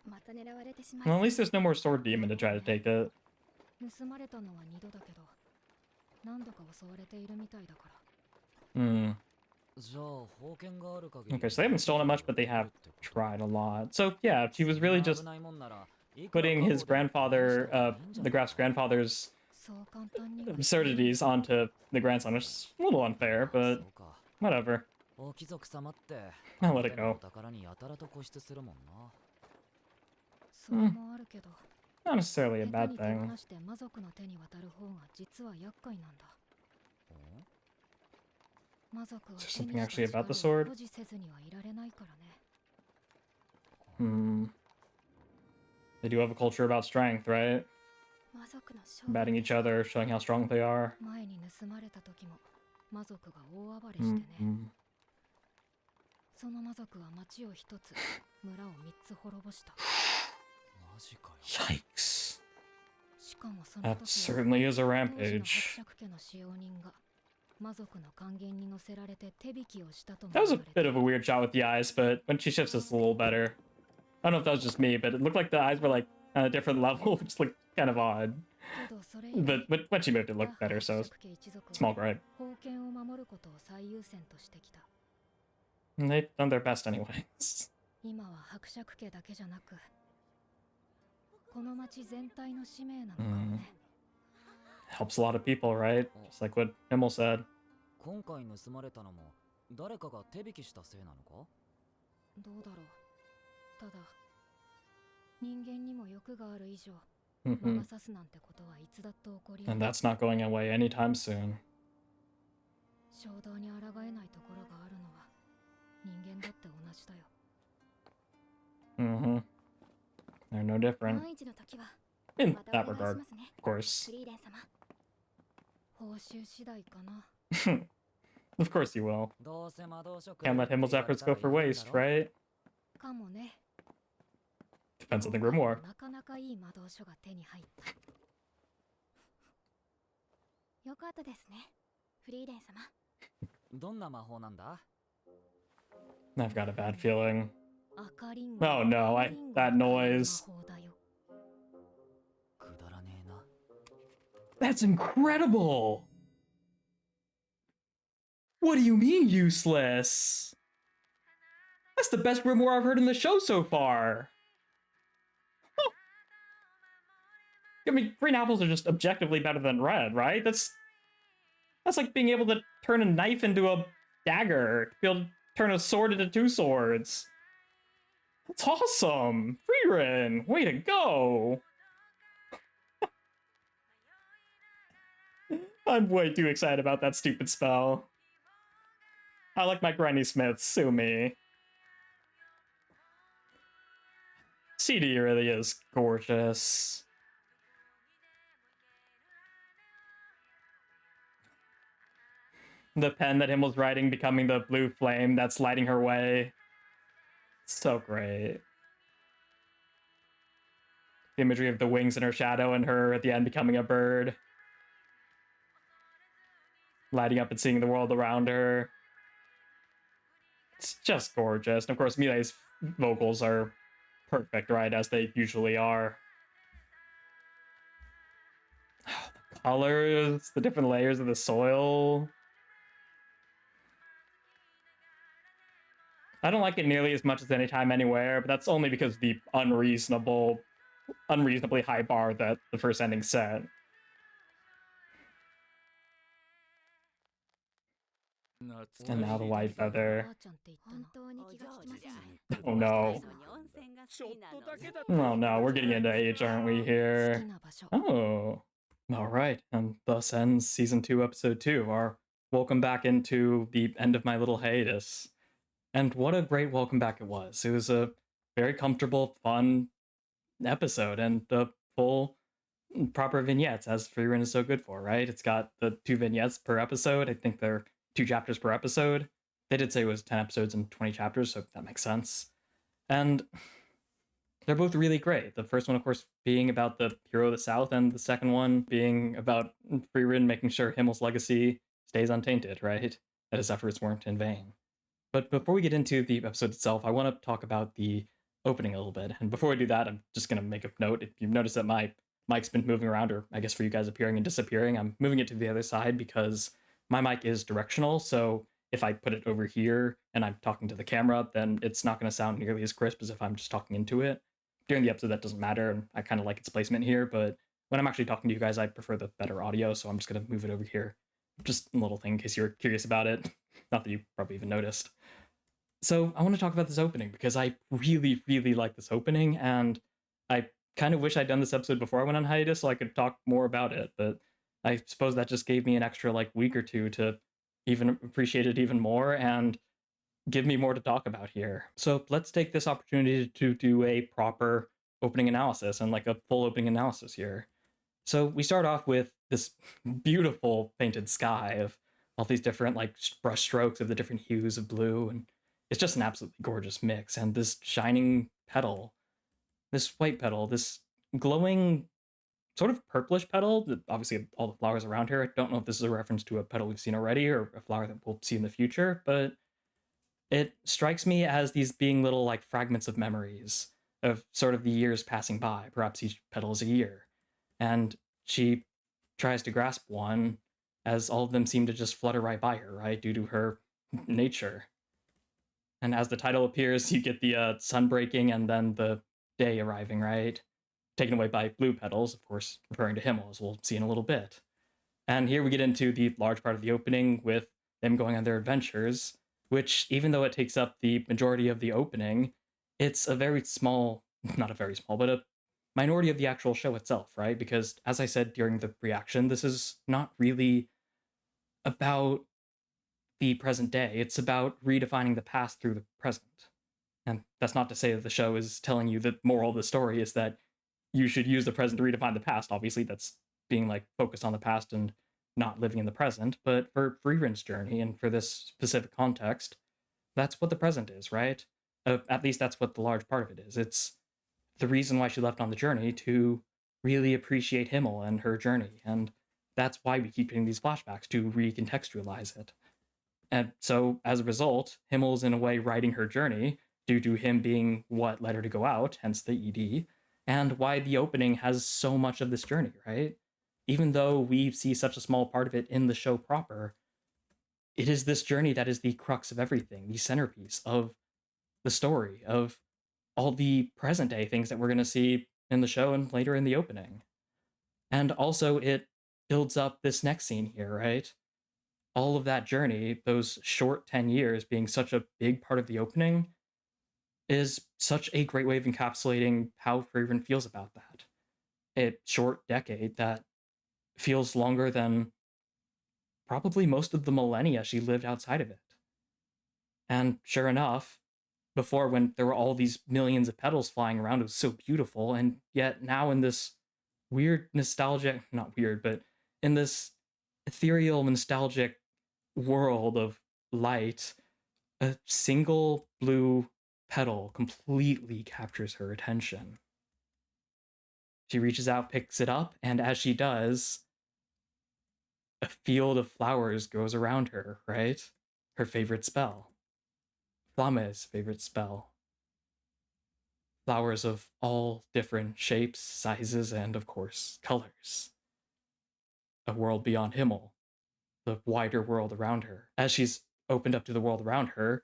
また狙われてしまい Well, at least there's no more sword demon to try to take it. 盗まれたのは2度だけど何度か襲われているみたいだから Hmm. じゃあ封建がある限り Okay, so they haven't stolen it much, but they have tried a lot. So yeah, she was really just putting his grandfather, the Graf's grandfather's そう簡単には absurdities onto the grandson, which is a little unfair, but そうか。 whatever. お貴族様って I'll let it 手のお go. 宝にやたらと固執するもんな。それもあるけど Not necessarily a 下 bad 手に手 thing. 放して魔族の手に渡る方が実は厄介なんだ魔族は Is 手 there に something した actually about the 力を sword? 保持せずにはいられないからね Hmm. They do have a culture about strength, right? 魔族の将 Batting each other, showing how strong they are. 前に盗まれた時も魔族が大暴れしてね、 Mm-hmm. その魔族は町を一つ村を三つ滅ぼしたマジかよ。 Yikes. しかもその That 時は certainly is a 当時の rampage. 伯爵家の使用人が魔族の還元に乗せられて手引きをしたとも That was 言 a われ bit of a weird shot with the eyes, but when she shifts, it's a little better. I don't know if that was just me, but it looked like the eyes were like on a different level, which looked kind of odd. けどそれ以来 But when she moved, it looked better, so 伯爵家一族は small gripe. 封建を守ることを最優先としてきた And they've done their best anyways. 今は伯爵家だけじゃなくこの町全体の使命なのかもね、 Helps a lot of people, right? Just like what Himmel said. 今回盗まれたのも誰かが手引きしたせいなのか？どうだろうただ人間にも欲がある以上 Mhm. 魔が差すなんてことはいつだって起こり得 And る that's not going away anytime soon. 衝動に抗えないところがあるのは人間だって同じだよ Mm-hmm. They're no different. 万一の時は In また that お願い regard, しますね of course. フリーレン様報酬次第かな Of course you will. どうせ魔導書 Can't let Himmel's efforts go for waste, right? かもね Depends on the grimoire. なかなかいい魔導書が手に入ったよかったですねフリーレン様どんな魔法なんだ？ I've got a bad feeling. 赤リンゴ Oh no, that noise. 魔法だよくだらねえな。 That's incredible! What do you mean useless? That's the best grimoire I've heard in the show so far. Huh. I mean, green apples are just objectively better than red, right? That's like being able to turn a knife into a dagger, to be able to turn a sword into two swords. That's awesome! Frieren, way to go! I'm way too excited about that stupid spell. I like my Granny Smiths, sue me. CD really is gorgeous. The pen that Himmel's writing becoming the blue flame that's lighting her way. So great. The imagery of the wings in her shadow and her at the end becoming a bird. Lighting up and seeing the world around her. It's just gorgeous. And of course, Milei's vocals are perfect, right? As they usually are. Oh, the colors, the different layers of the soil. I don't like it nearly as much as Anytime Anywhere, but that's only because of the unreasonably high bar that the first ending set. And now the white feather. ばあちゃんって言ったの本当に気が利きませんね Oh no. ちょっとだけだ Oh no, we're getting into age, aren't we 好き here? な場所 Oh. Alright, and thus ends Season 2, Episode 2, our welcome back into the end of my little hiatus. And what a great welcome back it was. It was a very comfortable, fun episode, and a full proper vignettes, as Frieren is so good for, right? It's got the 2 vignettes per episode. I think they're 2 chapters per episode. They did say it was 10 episodes and 20 chapters, so that makes sense. And they're both really great. The first one, of course, being about the hero of the South, and the second one being about Frieren making sure Himmel's legacy stays untainted, right? That his efforts weren't in vain. But before we get into the episode itself, I want to talk about the opening a little bit. And before I do that, I'm just going to make a note. If you've noticed that my mic's been moving around, or I guess for you guys appearing and disappearing, I'm moving it to the other side because my mic is directional. So if I put it over here and I'm talking to the camera, then it's not going to sound nearly as crisp as if I'm just talking into it. During the episode, that doesn't matter, and I kind of like its placement here, but when I'm actually talking to you guys, I prefer the better audio, so I'm just going to move it over here. Just a little thing in case you're curious about it. Not that you probably even noticed. So I want to talk about this opening because I really, really like this opening, and I kind of wish I'd done this episode before I went on hiatus so I could talk more about it, but I suppose that just gave me an extra week or two to even appreciate it even more and give me more to talk about here. So let's take this opportunity to do a proper opening analysis and a full opening analysis here. So we start off with this beautiful painted sky of all these different brush strokes of the different hues of blue, and it's just an absolutely gorgeous mix. And this shining petal, this white petal, this glowing sort of purplish petal, obviously all the flowers around here. I don't know if this is a reference to a petal we've seen already or a flower that we'll see in the future, but it strikes me as these being little fragments of memories of sort of the years passing by. Perhaps each petal is a year. And she tries to grasp one as all of them seem to just flutter right by her, right? Due to her nature. And as the title appears, you get the sun breaking and then the day arriving, right? Taken away by blue petals, of course, referring to Himmel, as we'll see in a little bit. And here we get into the large part of the opening with them going on their adventures, which, even though it takes up the majority of the opening, it's a very small, not a very small, but a minority of the actual show itself, right? Because, as I said during the reaction, this is not really about the present day. It's about redefining the past through the present. And that's not to say that the show is telling you the moral of the story is that you should use the present to redefine the past. Obviously, that's being focused on the past and not living in the present, but for Frieren's journey and for this specific context, that's what the present is, right? At least that's what the large part of it is. It's the reason why she left on the journey, to really appreciate Himmel and her journey, and that's why we keep getting these flashbacks, to recontextualize it. And so, as a result, Himmel's in a way writing her journey due to him being what led her to go out, hence the ED, and why the opening has so much of this journey, right? Even though we see such a small part of it in the show proper, it is this journey that is the crux of everything, the centerpiece of the story, of all the present day things that we're going to see in the show and later in the opening. And also it builds up this next scene here, right? All of that journey, those short 10 years being such a big part of the opening, is such a great way of encapsulating how Frieren feels about that. A short decade that feels longer than probably most of the millennia she lived outside of it. And sure enough, before, when there were all these millions of petals flying around, it was so beautiful, and yet now in this weird nostalgic, not weird, but in this ethereal nostalgic world of light, a single blue petal completely captures her attention. She reaches out, picks it up, and as she does, a field of flowers grows around her, right? Her favorite spell. Flame's favorite spell. Flowers of all different shapes, sizes, and of course, colors. A world beyond Himmel, the wider world around her. As she's opened up to the world around her,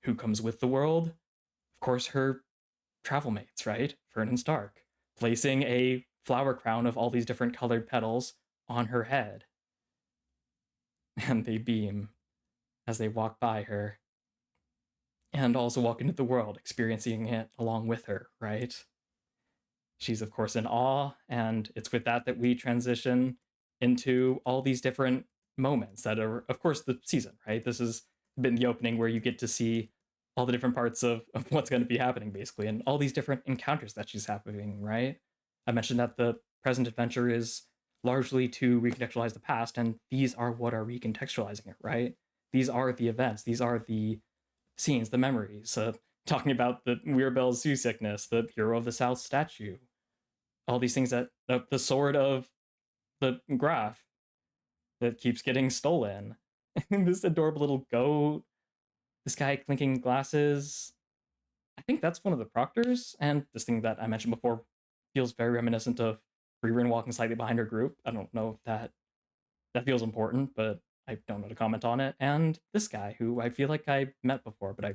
who comes with the world? Of course, her travel mates, right? Fern and Stark, placing a flower crown of all these different colored petals on her head. And they beam as they walk by her, and also walk into the world, experiencing it along with her, right? She's, of course, in awe, and it's with that that we transition into all these different moments that are, of course, the season, right? This has been the opening where you get to see all the different parts of what's going to be happening, basically, and all these different encounters that she's having, right? I mentioned that the present adventure is largely to recontextualize the past, and these are what are recontextualizing it, right? These are the events, these are the scenes, the memories, talking about the Werebel's seasickness, the Hero of the South statue, all these things that the sword of the Graph that keeps getting stolen, this adorable little goat, this guy clinking glasses. I think that's one of the proctors, and this thing that I mentioned before feels very reminiscent of Frieren walking slightly behind her group. I don't know if that feels important, but I don't know to comment on it. And this guy, who I feel like I met before, but I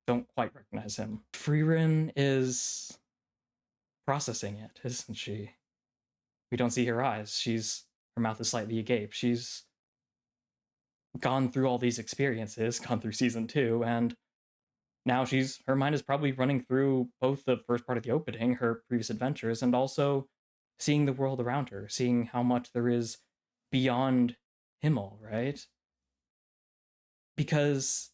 don't quite recognize him. Frieren is processing it, isn't she? We don't see her eyes. Her mouth is slightly agape. She's gone through all these experiences, gone through season 2, and now her mind is probably running through both the first part of the opening, her previous adventures, and also seeing the world around her, seeing how much there is beyond Himmel, right? Because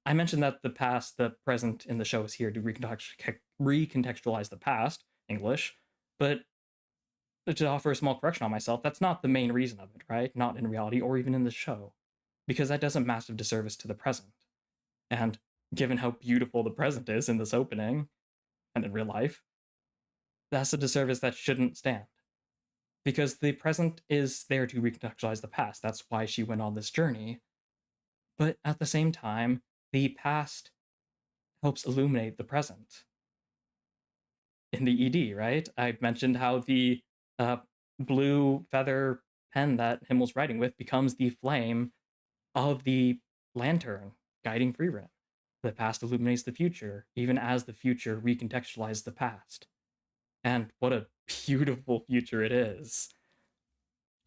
I mentioned that the past, the present in the show is here to recontextualize the past, English, but to offer a small correction on myself, that's not the main reason of it, right? Not in reality or even in the show, because that does a massive disservice to the present. And given how beautiful the present is in this opening, and in real life, that's a disservice that shouldn't stand. Because the present is there to recontextualize the past. That's why she went on this journey. But at the same time, the past helps illuminate the present. In the ED, right? I mentioned how the blue feather pen that Himmel's writing with becomes the flame of the lantern guiding Frieren. The past illuminates the future, even as the future recontextualizes the past. And what a beautiful future it is.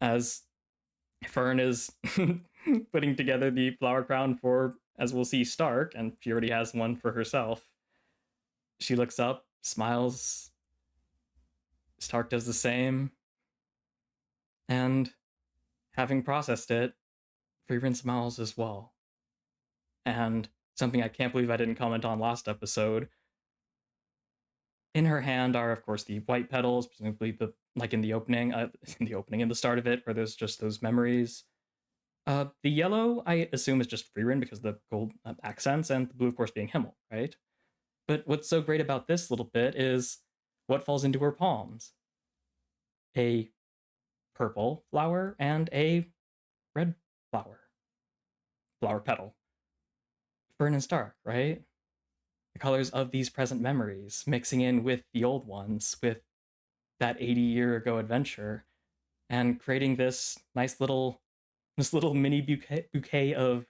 As Fern is putting together the flower crown for, as we'll see, Stark, and she already has one for herself. She looks up, smiles. Stark does the same. And having processed it, Frieren smiles as well. And something I can't believe I didn't comment on last episode, in her hand are, of course, the white petals, presumably like in the opening, in the start of it, where there's just those memories. The yellow, I assume, is just Frieren because of the gold accents, and the blue, of course, being Himmel, right? But what's so great about this little bit is what falls into her palms. A purple flower and a red flower petal. Fern and Stark, right? The colors of these present memories mixing in with the old ones, with that 80-year-ago adventure, and creating this little mini bouquet of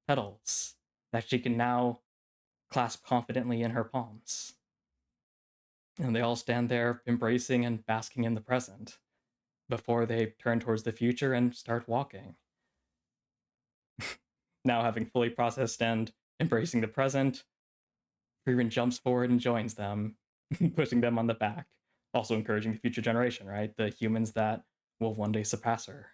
petals that she can now clasp confidently in her palms. And they all stand there embracing and basking in the present before they turn towards the future and start walking. Now having fully processed and embracing the present, Frieren jumps forward and joins them, pushing them on the back, also encouraging the future generation, right? The humans that will one day surpass her.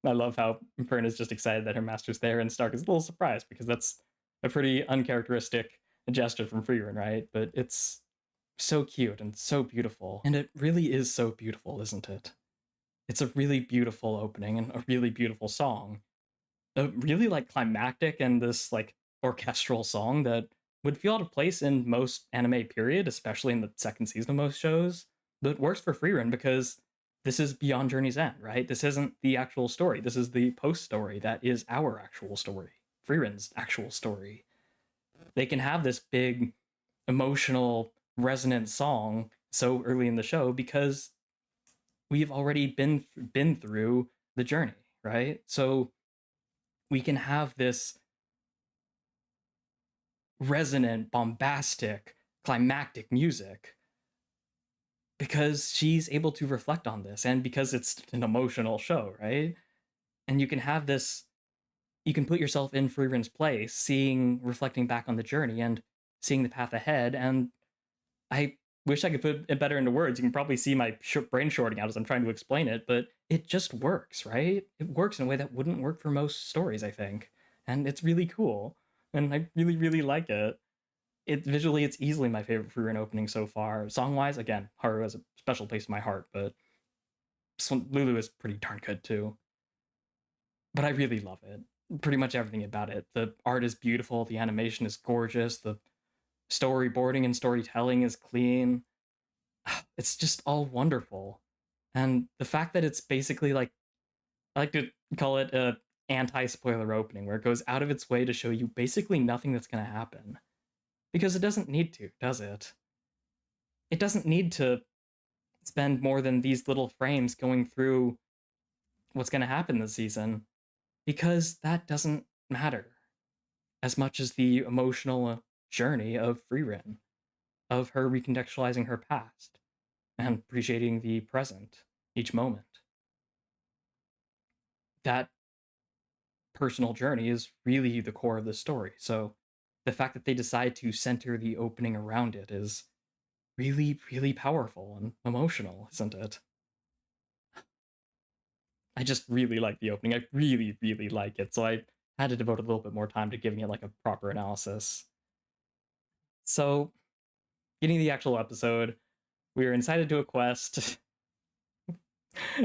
I love how Fern is just excited that her master's there, and Stark is a little surprised because that's a pretty uncharacteristic gesture from Frieren, right? But it's so cute and so beautiful. And it really is so beautiful, isn't it? It's a really beautiful opening and a really beautiful song. A really climactic and this orchestral song that would feel out of place in most anime period, especially in the second season of most shows, but works for Frieren because this is beyond Journey's End, right? This isn't the actual story. This is the post story that is our actual story, Frieren's actual story. They can have this big, emotional, resonant song so early in the show because we've already been through the journey, right? So we can have this resonant, bombastic, climactic music because she's able to reflect on this and because it's an emotional show, right? And you can have this, you can put yourself in Frieren's place, reflecting back on the journey and seeing the path ahead. And I wish I could put it better into words. You can probably see my brain shorting out as I'm trying to explain it, but it just works, right? It works in a way that wouldn't work for most stories, I think. And it's really cool. And I really, really like it. visually, it's easily my favorite Frieren opening so far. Song-wise, again, Haru has a special place in my heart, but Lulu is pretty darn good too. But I really love it. Pretty much everything about it. The art is beautiful, the animation is gorgeous, the storyboarding and storytelling is clean. It's just all wonderful. And the fact that it's basically like, I like to call it a anti-spoiler opening, where it goes out of its way to show you basically nothing that's going to happen. Because it doesn't need to, does it? It doesn't need to spend more than these little frames going through what's going to happen this season, because that doesn't matter as much as the emotional journey of Frieren, of her recontextualizing her past and appreciating the present, each moment. That personal journey is really the core of the story. So the fact that they decide to center the opening around it is really, really powerful and emotional, isn't it? I just really like the opening. I really, really like it. So I had to devote a little bit more time to giving it like a proper analysis. So, getting the actual episode, we were incited to a quest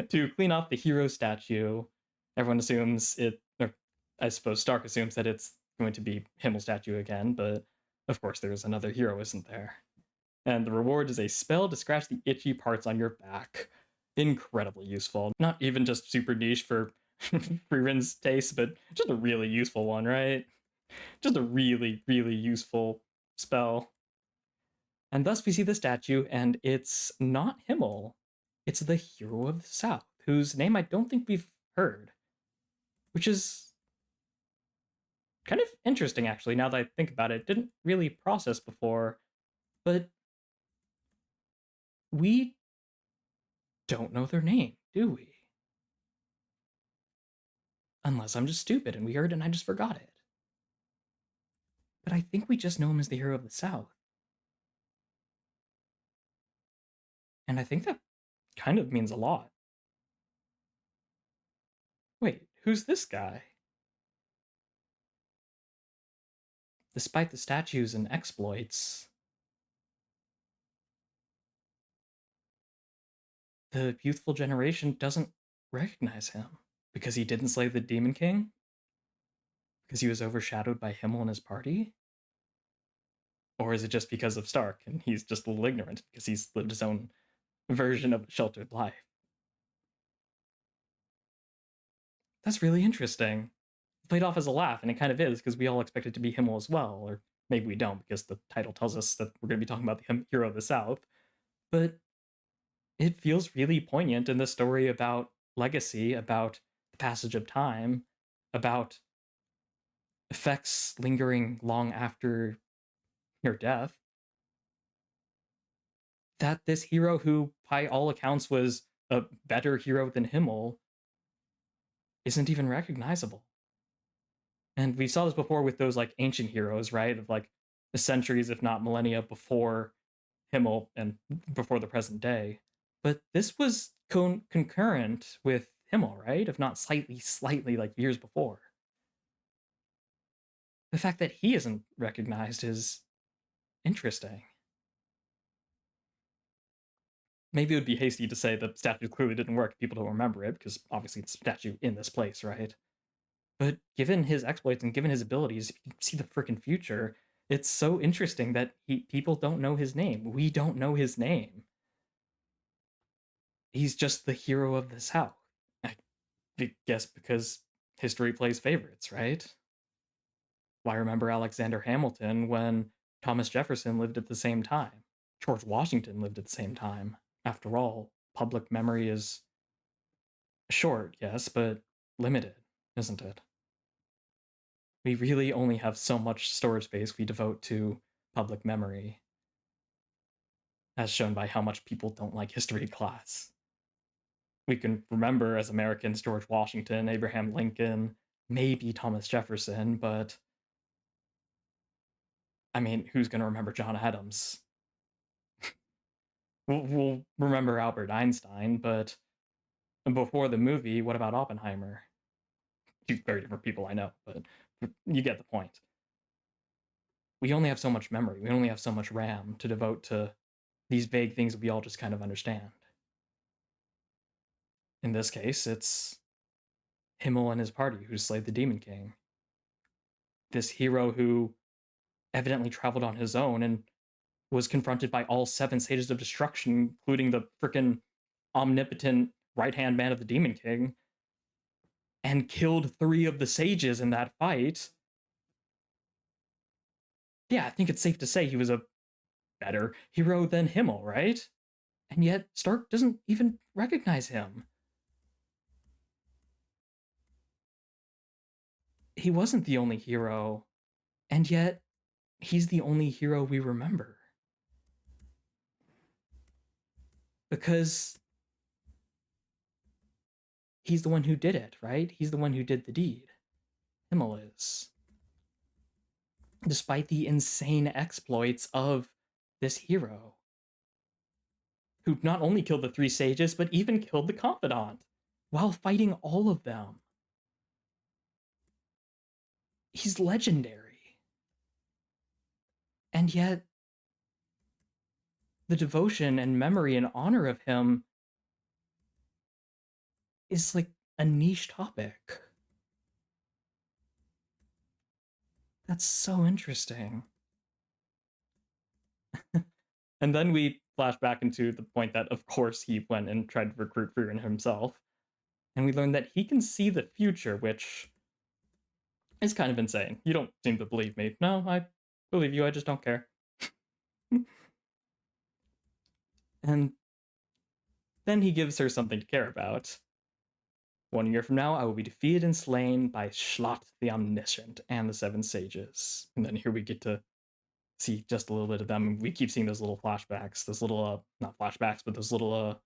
to clean off the hero statue. Everyone assumes it, or I suppose Stark assumes that it's going to be Himmel's statue again, but of course there's another hero, isn't there? And the reward is a spell to scratch the itchy parts on your back. Incredibly useful. Not even just super niche for Frieren's taste, but just a really useful one, right? Just a really, really useful spell. And thus we see the statue, and it's not Himmel. It's the hero of the South, whose name I don't think we've heard. Which is kind of interesting, actually, now that I think about it. Didn't really process before, but we don't know their name, do we? Unless I'm just stupid and we heard it and I just forgot it. But I think we just know him as the hero of the South. And I think that kind of means a lot. Wait, who's this guy? Despite the statues and exploits, the youthful generation doesn't recognize him. Because he didn't slay the Demon King? Because he was overshadowed by Himmel and his party? Or is it just because of Stark and he's just a little ignorant because he's lived his own version of a sheltered life? That's really interesting. Played off as a laugh, and it kind of is, because we all expect it to be Himmel as well, or maybe we don't, because the title tells us that we're going to be talking about the hero of the South. But it feels really poignant in the story about legacy, about the passage of time, about effects lingering long after your death. That this hero, who by all accounts was a better hero than Himmel, isn't even recognizable. And we saw this before with those like ancient heroes, right? Of like the centuries, if not millennia, before Himmel and before the present day. But this was concurrent with Himmel, right? If not slightly like years before. The fact that he isn't recognized is interesting. Maybe it would be hasty to say the statue clearly didn't work, people don't remember it, because obviously it's a statue in this place, right? But given his exploits and given his abilities, you can see the freaking future. It's so interesting that people don't know his name. We don't know his name. He's just the hero of the South. I guess because history plays favorites, right? Why remember Alexander Hamilton when Thomas Jefferson lived at the same time? George Washington lived at the same time. After all, public memory is short, yes, but limited, isn't it? We really only have so much storage space we devote to public memory, as shown by how much people don't like history class. We can remember as Americans George Washington, Abraham Lincoln, maybe Thomas Jefferson, but I mean, who's going to remember John Adams? We'll remember Albert Einstein, but before the movie, what about Oppenheimer? Two very different people, I know, but you get the point. we only have so much memory. We only have so much RAM to devote to these vague things that we all just kind of understand. In this case, it's Himmel and his party who slayed the Demon King. This hero who evidently traveled on his own and was confronted by all 7 sages of destruction, including the frickin' omnipotent right-hand man of the Demon King, and killed 3 of the sages in that fight. Yeah, I think it's safe to say he was a better hero than Himmel, right? And yet, Stark doesn't even recognize him. He wasn't the only hero, and yet, he's the only hero we remember. Because he's the one who did it, right? He's the one who did the deed. Himmel is. Despite the insane exploits of this hero, who not only killed the 3 sages, but even killed the confidant while fighting all of them. He's legendary. And yet, the devotion and memory and honor of him is like a niche topic. That's so interesting. And then we flash back into the point that, of course, he went and tried to recruit Frieren himself. And we learn that he can see the future, which is kind of insane. You don't seem to believe me. No, I believe you, I just don't care. And then he gives her something to care about. 1 year from now, I will be defeated and slain by Schlot the Omniscient and the 7 sages. And then here we get to see just a little bit of them. We keep seeing those little flashbacks, those little, not flashbacks, but those little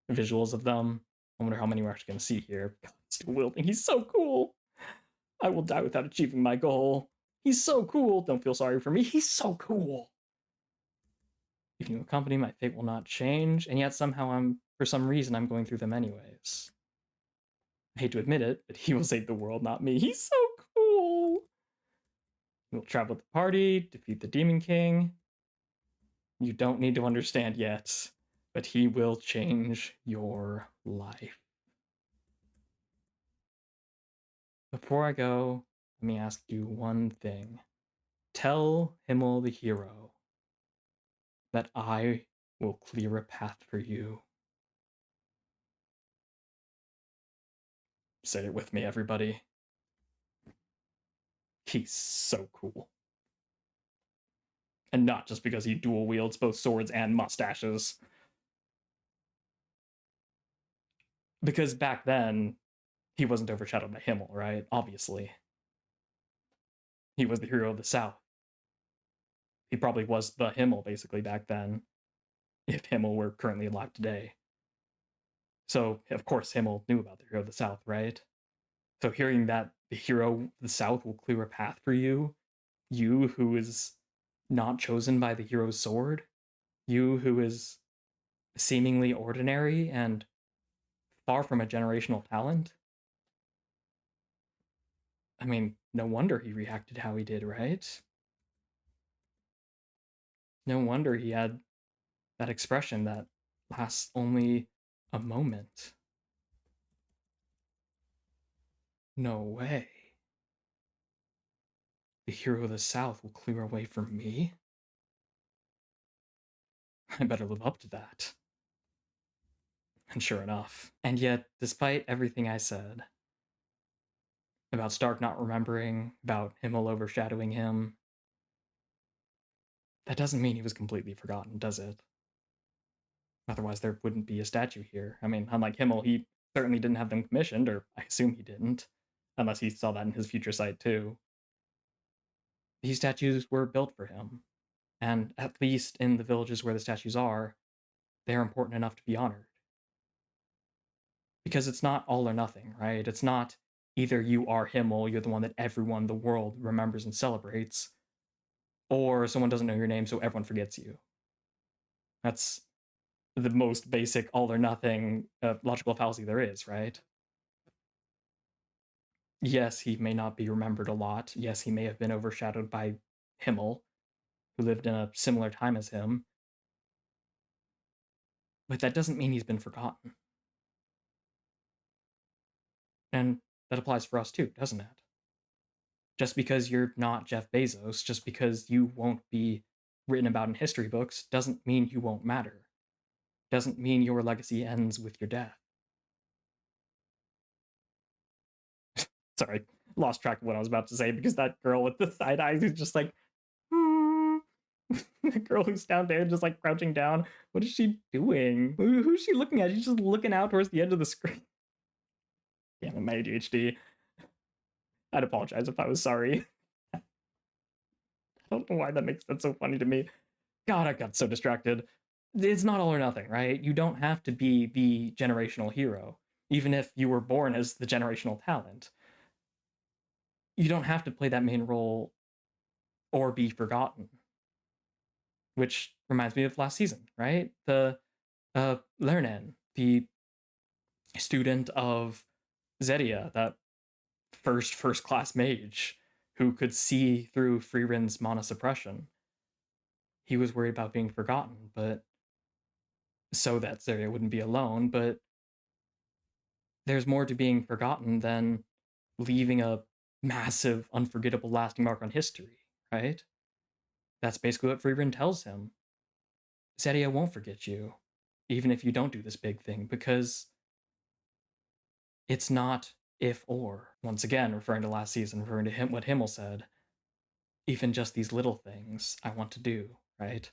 visuals of them. I wonder how many we're actually going to see here. God, still wielding. He's so cool. I will die without achieving my goal. He's so cool. Don't feel sorry for me. He's so cool. If you accompany, my fate will not change, and yet somehow for some reason, I'm going through them anyways. I hate to admit it, but he will save the world, not me. He's so cool. We'll travel with the party, defeat the Demon King. You don't need to understand yet, but he will change your life. Before I go, let me ask you one thing. Tell Himmel the hero that I will clear a path for you. Say it with me, everybody. He's so cool. And not just because he dual wields both swords and mustaches. Because back then, he wasn't overshadowed by Himmel, right? Obviously. He was the hero of the South. He probably was the Himmel, basically, back then. If Himmel were currently alive today. So, of course, Himmel knew about the hero of the South, right? So hearing that the hero of the South will clear a path for you, you who is not chosen by the hero's sword, you who is seemingly ordinary and far from a generational talent, I mean, no wonder he reacted how he did, right? No wonder he had that expression that lasts only a moment. No way. The hero of the South will clear a way for me? I better live up to that. And sure enough. And yet, despite everything I said about Stark not remembering, about Himmel overshadowing him, that doesn't mean he was completely forgotten, does it? Otherwise, there wouldn't be a statue here. I mean, unlike Himmel, he certainly didn't have them commissioned, or I assume he didn't, unless he saw that in his future sight too. These statues were built for him, and at least in the villages where the statues are, they're important enough to be honored. Because it's not all or nothing, right? It's not either you are Himmel, you're the one that everyone, the world, remembers and celebrates, or someone doesn't know your name, so everyone forgets you. That's the most basic all or nothing logical fallacy there is, right? Yes, he may not be remembered a lot. Yes, he may have been overshadowed by Himmel, who lived in a similar time as him. But that doesn't mean he's been forgotten. And that applies for us too, doesn't it? Just because you're not Jeff Bezos, just because you won't be written about in history books, doesn't mean you won't matter. Doesn't mean your legacy ends with your death. Sorry, lost track of what I was about to say because that girl with the side eyes is just like, the girl who's down there just like crouching down. What is she doing? Who's she looking at? She's just looking out towards the edge of the screen. Damn it, my ADHD. I'd apologize if I was sorry. I don't know why that makes that so funny to me. God, I got so distracted. It's not all or nothing, right? You don't have to be the generational hero, even if you were born as the generational talent. You don't have to play that main role or be forgotten. Which reminds me of last season, right? The Lernen, the student of Zedia, that first class mage who could see through Frieren's mana suppression. He was worried about being forgotten, but so that Zedia wouldn't be alone, but there's more to being forgotten than leaving a massive, unforgettable, lasting mark on history, right? That's basically what Frieren tells him. Zedia won't forget you, even if you don't do this big thing, because it's not if or. Once again, referring to last season, referring to him, what Himmel said. Even just these little things I want to do, right?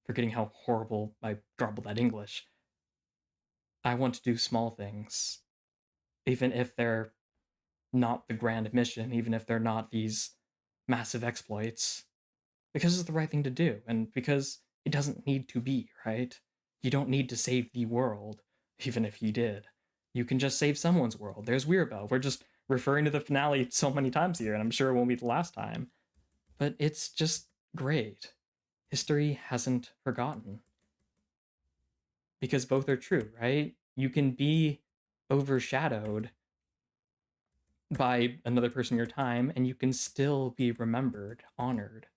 Forgetting how horrible I garbled that English. I want to do small things, even if they're not the grand mission, even if they're not these massive exploits, because it's the right thing to do, and because it doesn't need to be, right? You don't need to save the world, even if you did. You can just save someone's world. There's Weirbo. We're just referring to the finale so many times here, and I'm sure it won't be the last time. But it's just great. History hasn't forgotten. Because both are true, right? You can be overshadowed by another person in your time, and you can still be remembered, honored,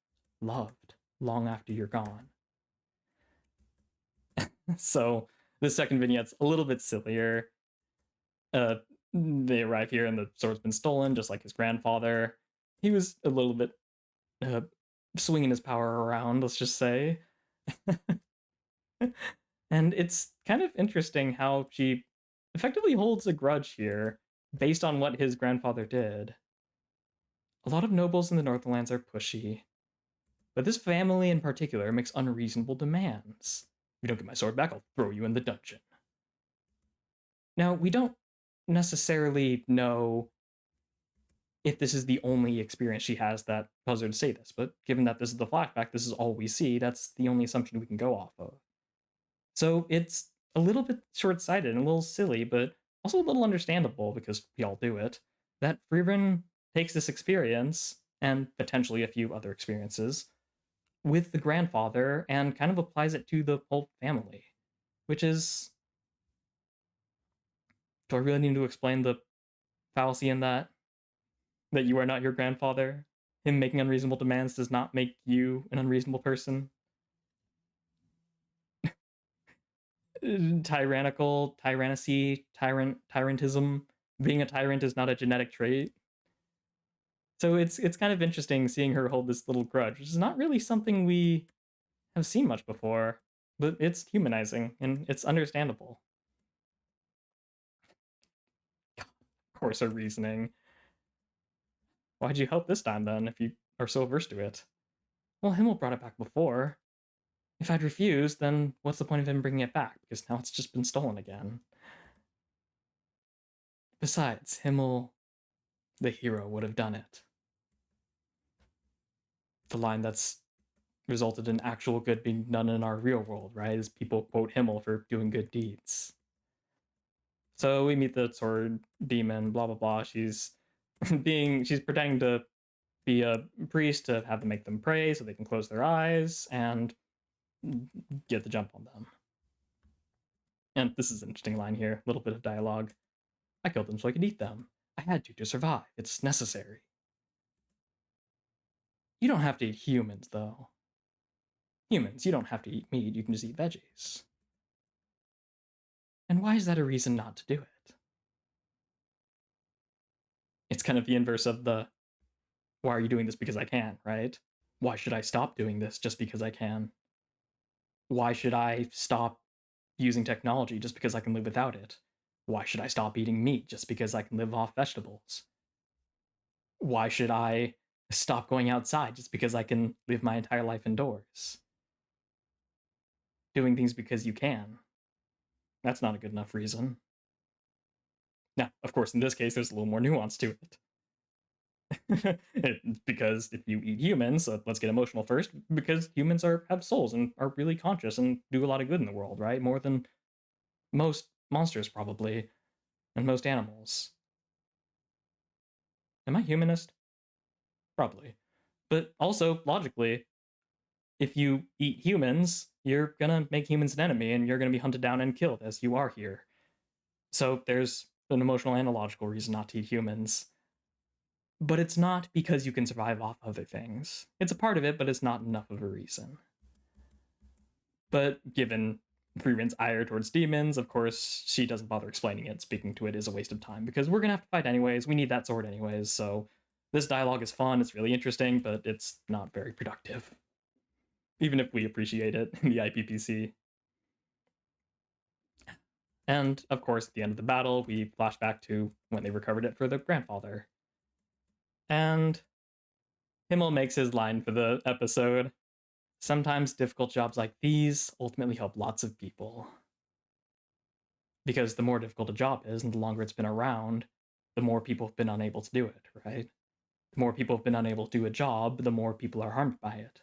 loved, long after you're gone. So the second vignette's a little bit sillier. They arrive here and the sword's been stolen, just like his grandfather. He was a little bit swinging his power around, let's just say. And it's kind of interesting how she effectively holds a grudge here based on what his grandfather did. A lot of nobles in the Northlands are pushy, but this family in particular makes unreasonable demands. If you don't get my sword back, I'll throw you in the dungeon. Now, we don't necessarily know if this is the only experience she has that caused her to say this, but given that this is the flashback, this is all we see, that's the only assumption we can go off of. So it's a little bit short-sighted and a little silly, but also a little understandable, because we all do it, that Frieren takes this experience, and potentially a few other experiences, with the grandfather and kind of applies it to the whole family. Which is... Do I really need to explain the fallacy in that? That you are not your grandfather? Him making unreasonable demands does not make you an unreasonable person? Tyrannical, tyrannacy, tyrantism. Being a tyrant is not a genetic trait. So it's kind of interesting seeing her hold this little grudge, which is not really something we have seen much before, but it's humanizing and it's understandable. Of course, her reasoning. Why'd you help this time then, if you are so averse to it? Well, Himmel brought it back before. If I'd refused, then what's the point of him bringing it back? Because now it's just been stolen again. Besides, Himmel, the hero, would have done it. The line that's resulted in actual good being done in our real world, right? Is people quote Himmel for doing good deeds. So we meet the sword demon, blah blah blah. She's pretending to be a priest to have them make them pray so they can close their eyes and get the jump on them. And this is an interesting line here, a little bit of dialogue. I killed them so I could eat them. I had to survive. It's necessary. You don't have to eat humans, though. humans, you don't have to eat meat, you can just eat veggies. And why is that a reason not to do it? It's kind of the inverse of the, why are you doing this because I can, right? Why should I stop doing this just because I can? Why should I stop using technology just because I can live without it? Why should I stop eating meat just because I can live off vegetables? Why should I stop going outside just because I can live my entire life indoors? Doing things because you can. That's not a good enough reason. Now, of course, in this case, there's a little more nuance to it. Because if you eat humans, let's get emotional first, because humans have souls and are really conscious and do a lot of good in the world, right? More than most monsters, probably, and most animals. Am I humanist? Probably. But also, logically, if you eat humans, you're gonna make humans an enemy, and you're gonna be hunted down and killed, as you are here. So there's an emotional and a logical reason not to eat humans. But it's not because you can survive off other things. It's a part of it, but it's not enough of a reason. But given Frieren's ire towards demons, of course, she doesn't bother explaining it. Speaking to it is a waste of time, because we're gonna have to fight anyways. We need that sword anyways, so this dialogue is fun, it's really interesting, but it's not very productive. Even if we appreciate it in the IPPC. And, of course, at the end of the battle, we flash back to when they recovered it for the grandfather. And Himmel makes his line for the episode. Sometimes difficult jobs like these ultimately help lots of people. Because the more difficult a job is, and the longer it's been around, the more people have been unable to do it, right? The more people have been unable to do a job, the more people are harmed by it.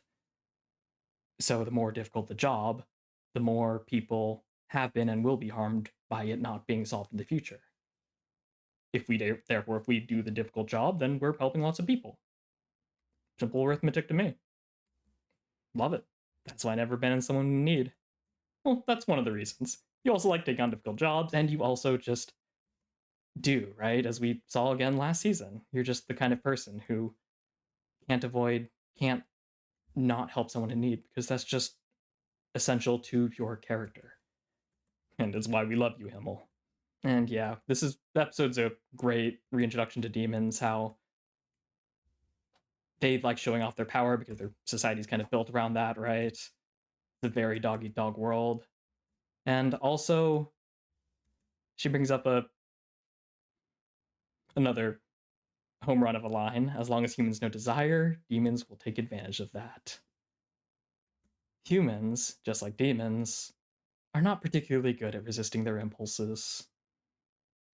So the more difficult the job, the more people have been and will be harmed by it not being solved in the future. If we do the difficult job, then we're helping lots of people. Simple arithmetic to me. Love it. That's why I never abandon someone in need. Well, that's one of the reasons. You also like taking on difficult jobs, and you also just do, right? As we saw again last season. You're just the kind of person who can't not help someone in need, because that's just essential to your character. And it's why we love you, Himmel. And yeah, the episode's a great reintroduction to demons, how they like showing off their power because their society's kind of built around that, right? It's a very dog-eat-dog world. And also, she brings up another home run of a line. As long as humans know desire, demons will take advantage of that. Humans, just like demons, are not particularly good at resisting their impulses.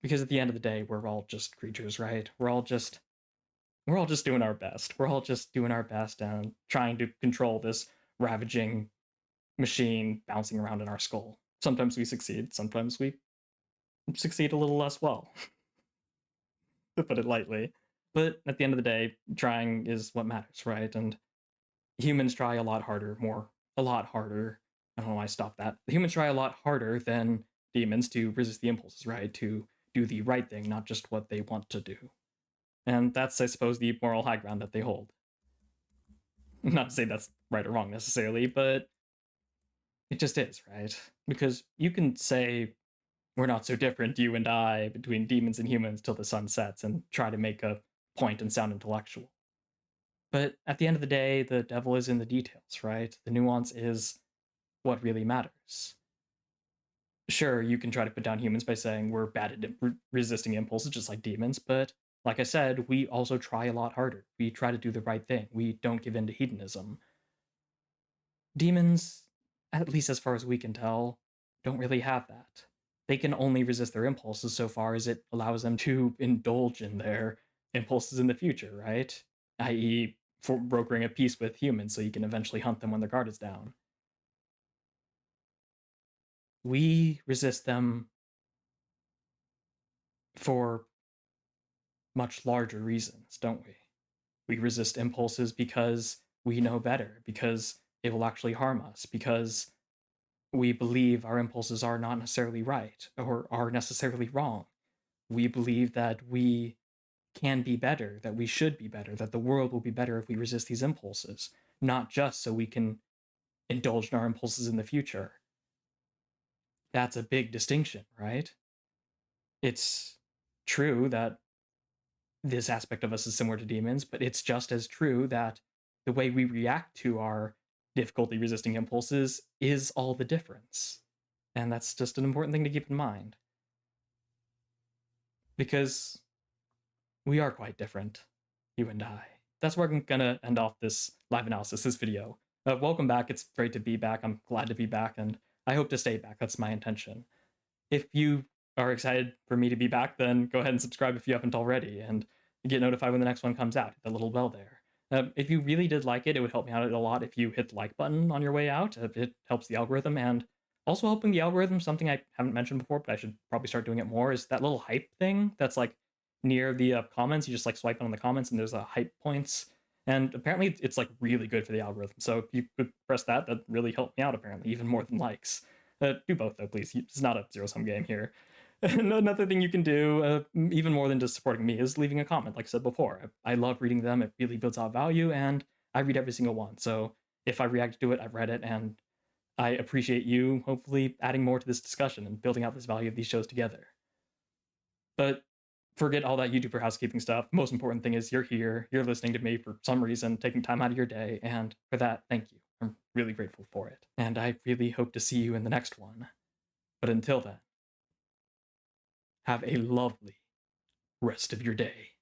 Because at the end of the day, we're all just creatures, right? We're all just doing our best. We're all just doing our best and trying to control this ravaging machine bouncing around in our skull. Sometimes we succeed, sometimes we succeed a little less well, to put it lightly. But at the end of the day, trying is what matters, right? And humans try a lot harder. I don't know why I stopped that. Humans try a lot harder than demons to resist the impulses, right? To do the right thing, not just what they want to do. And that's, I suppose, the moral high ground that they hold. Not to say that's right or wrong necessarily, but it just is, right? Because you can say, we're not so different, you and I, between demons and humans till the sun sets, and try to make a point and sound intellectual. But at the end of the day, the devil is in the details, right? The nuance is what really matters. Sure, you can try to put down humans by saying we're bad at resisting impulses, just like demons, but like I said, we also try a lot harder. We try to do the right thing. We don't give in to hedonism. Demons, at least as far as we can tell, don't really have that. They can only resist their impulses so far as it allows them to indulge in their impulses in the future, right? I.e., for brokering a peace with humans so you can eventually hunt them when their guard is down. We resist them for much larger reasons, don't we? We resist impulses because we know better, because it will actually harm us, because we believe our impulses are not necessarily right or are necessarily wrong. We believe that we can be better, that we should be better, that the world will be better if we resist these impulses, not just so we can indulge in our impulses in the future. That's a big distinction, right? It's true that this aspect of us is similar to demons, but it's just as true that the way we react to our difficulty resisting impulses is all the difference. And that's just an important thing to keep in mind. Because we are quite different, you and I. That's where I'm gonna end off this live analysis, this video. Welcome back, it's great to be back, I'm glad to be back, and I hope to stay back, that's my intention. If you are excited for me to be back, then go ahead and subscribe if you haven't already, and get notified when the next one comes out, hit the little bell there. If you really did like it, it would help me out a lot if you hit the like button on your way out. It helps the algorithm, and also helping the algorithm, something I haven't mentioned before, but I should probably start doing it more, is that little hype thing that's like near the comments. You just like swipe on the comments and there's a hype points. And apparently it's like really good for the algorithm. So if you could press that, that really helped me out apparently, even more than likes. Do both though, please. It's not a zero-sum game here. Another thing you can do, even more than just supporting me, is leaving a comment, like I said before. I love reading them, it really builds out value, and I read every single one. So if I react to it, I've read it, and I appreciate you hopefully adding more to this discussion and building out this value of these shows together. But forget all that YouTuber housekeeping stuff. The most important thing is you're here, you're listening to me for some reason, taking time out of your day, and for that, thank you. I'm really grateful for it. And I really hope to see you in the next one. But until then, have a lovely rest of your day.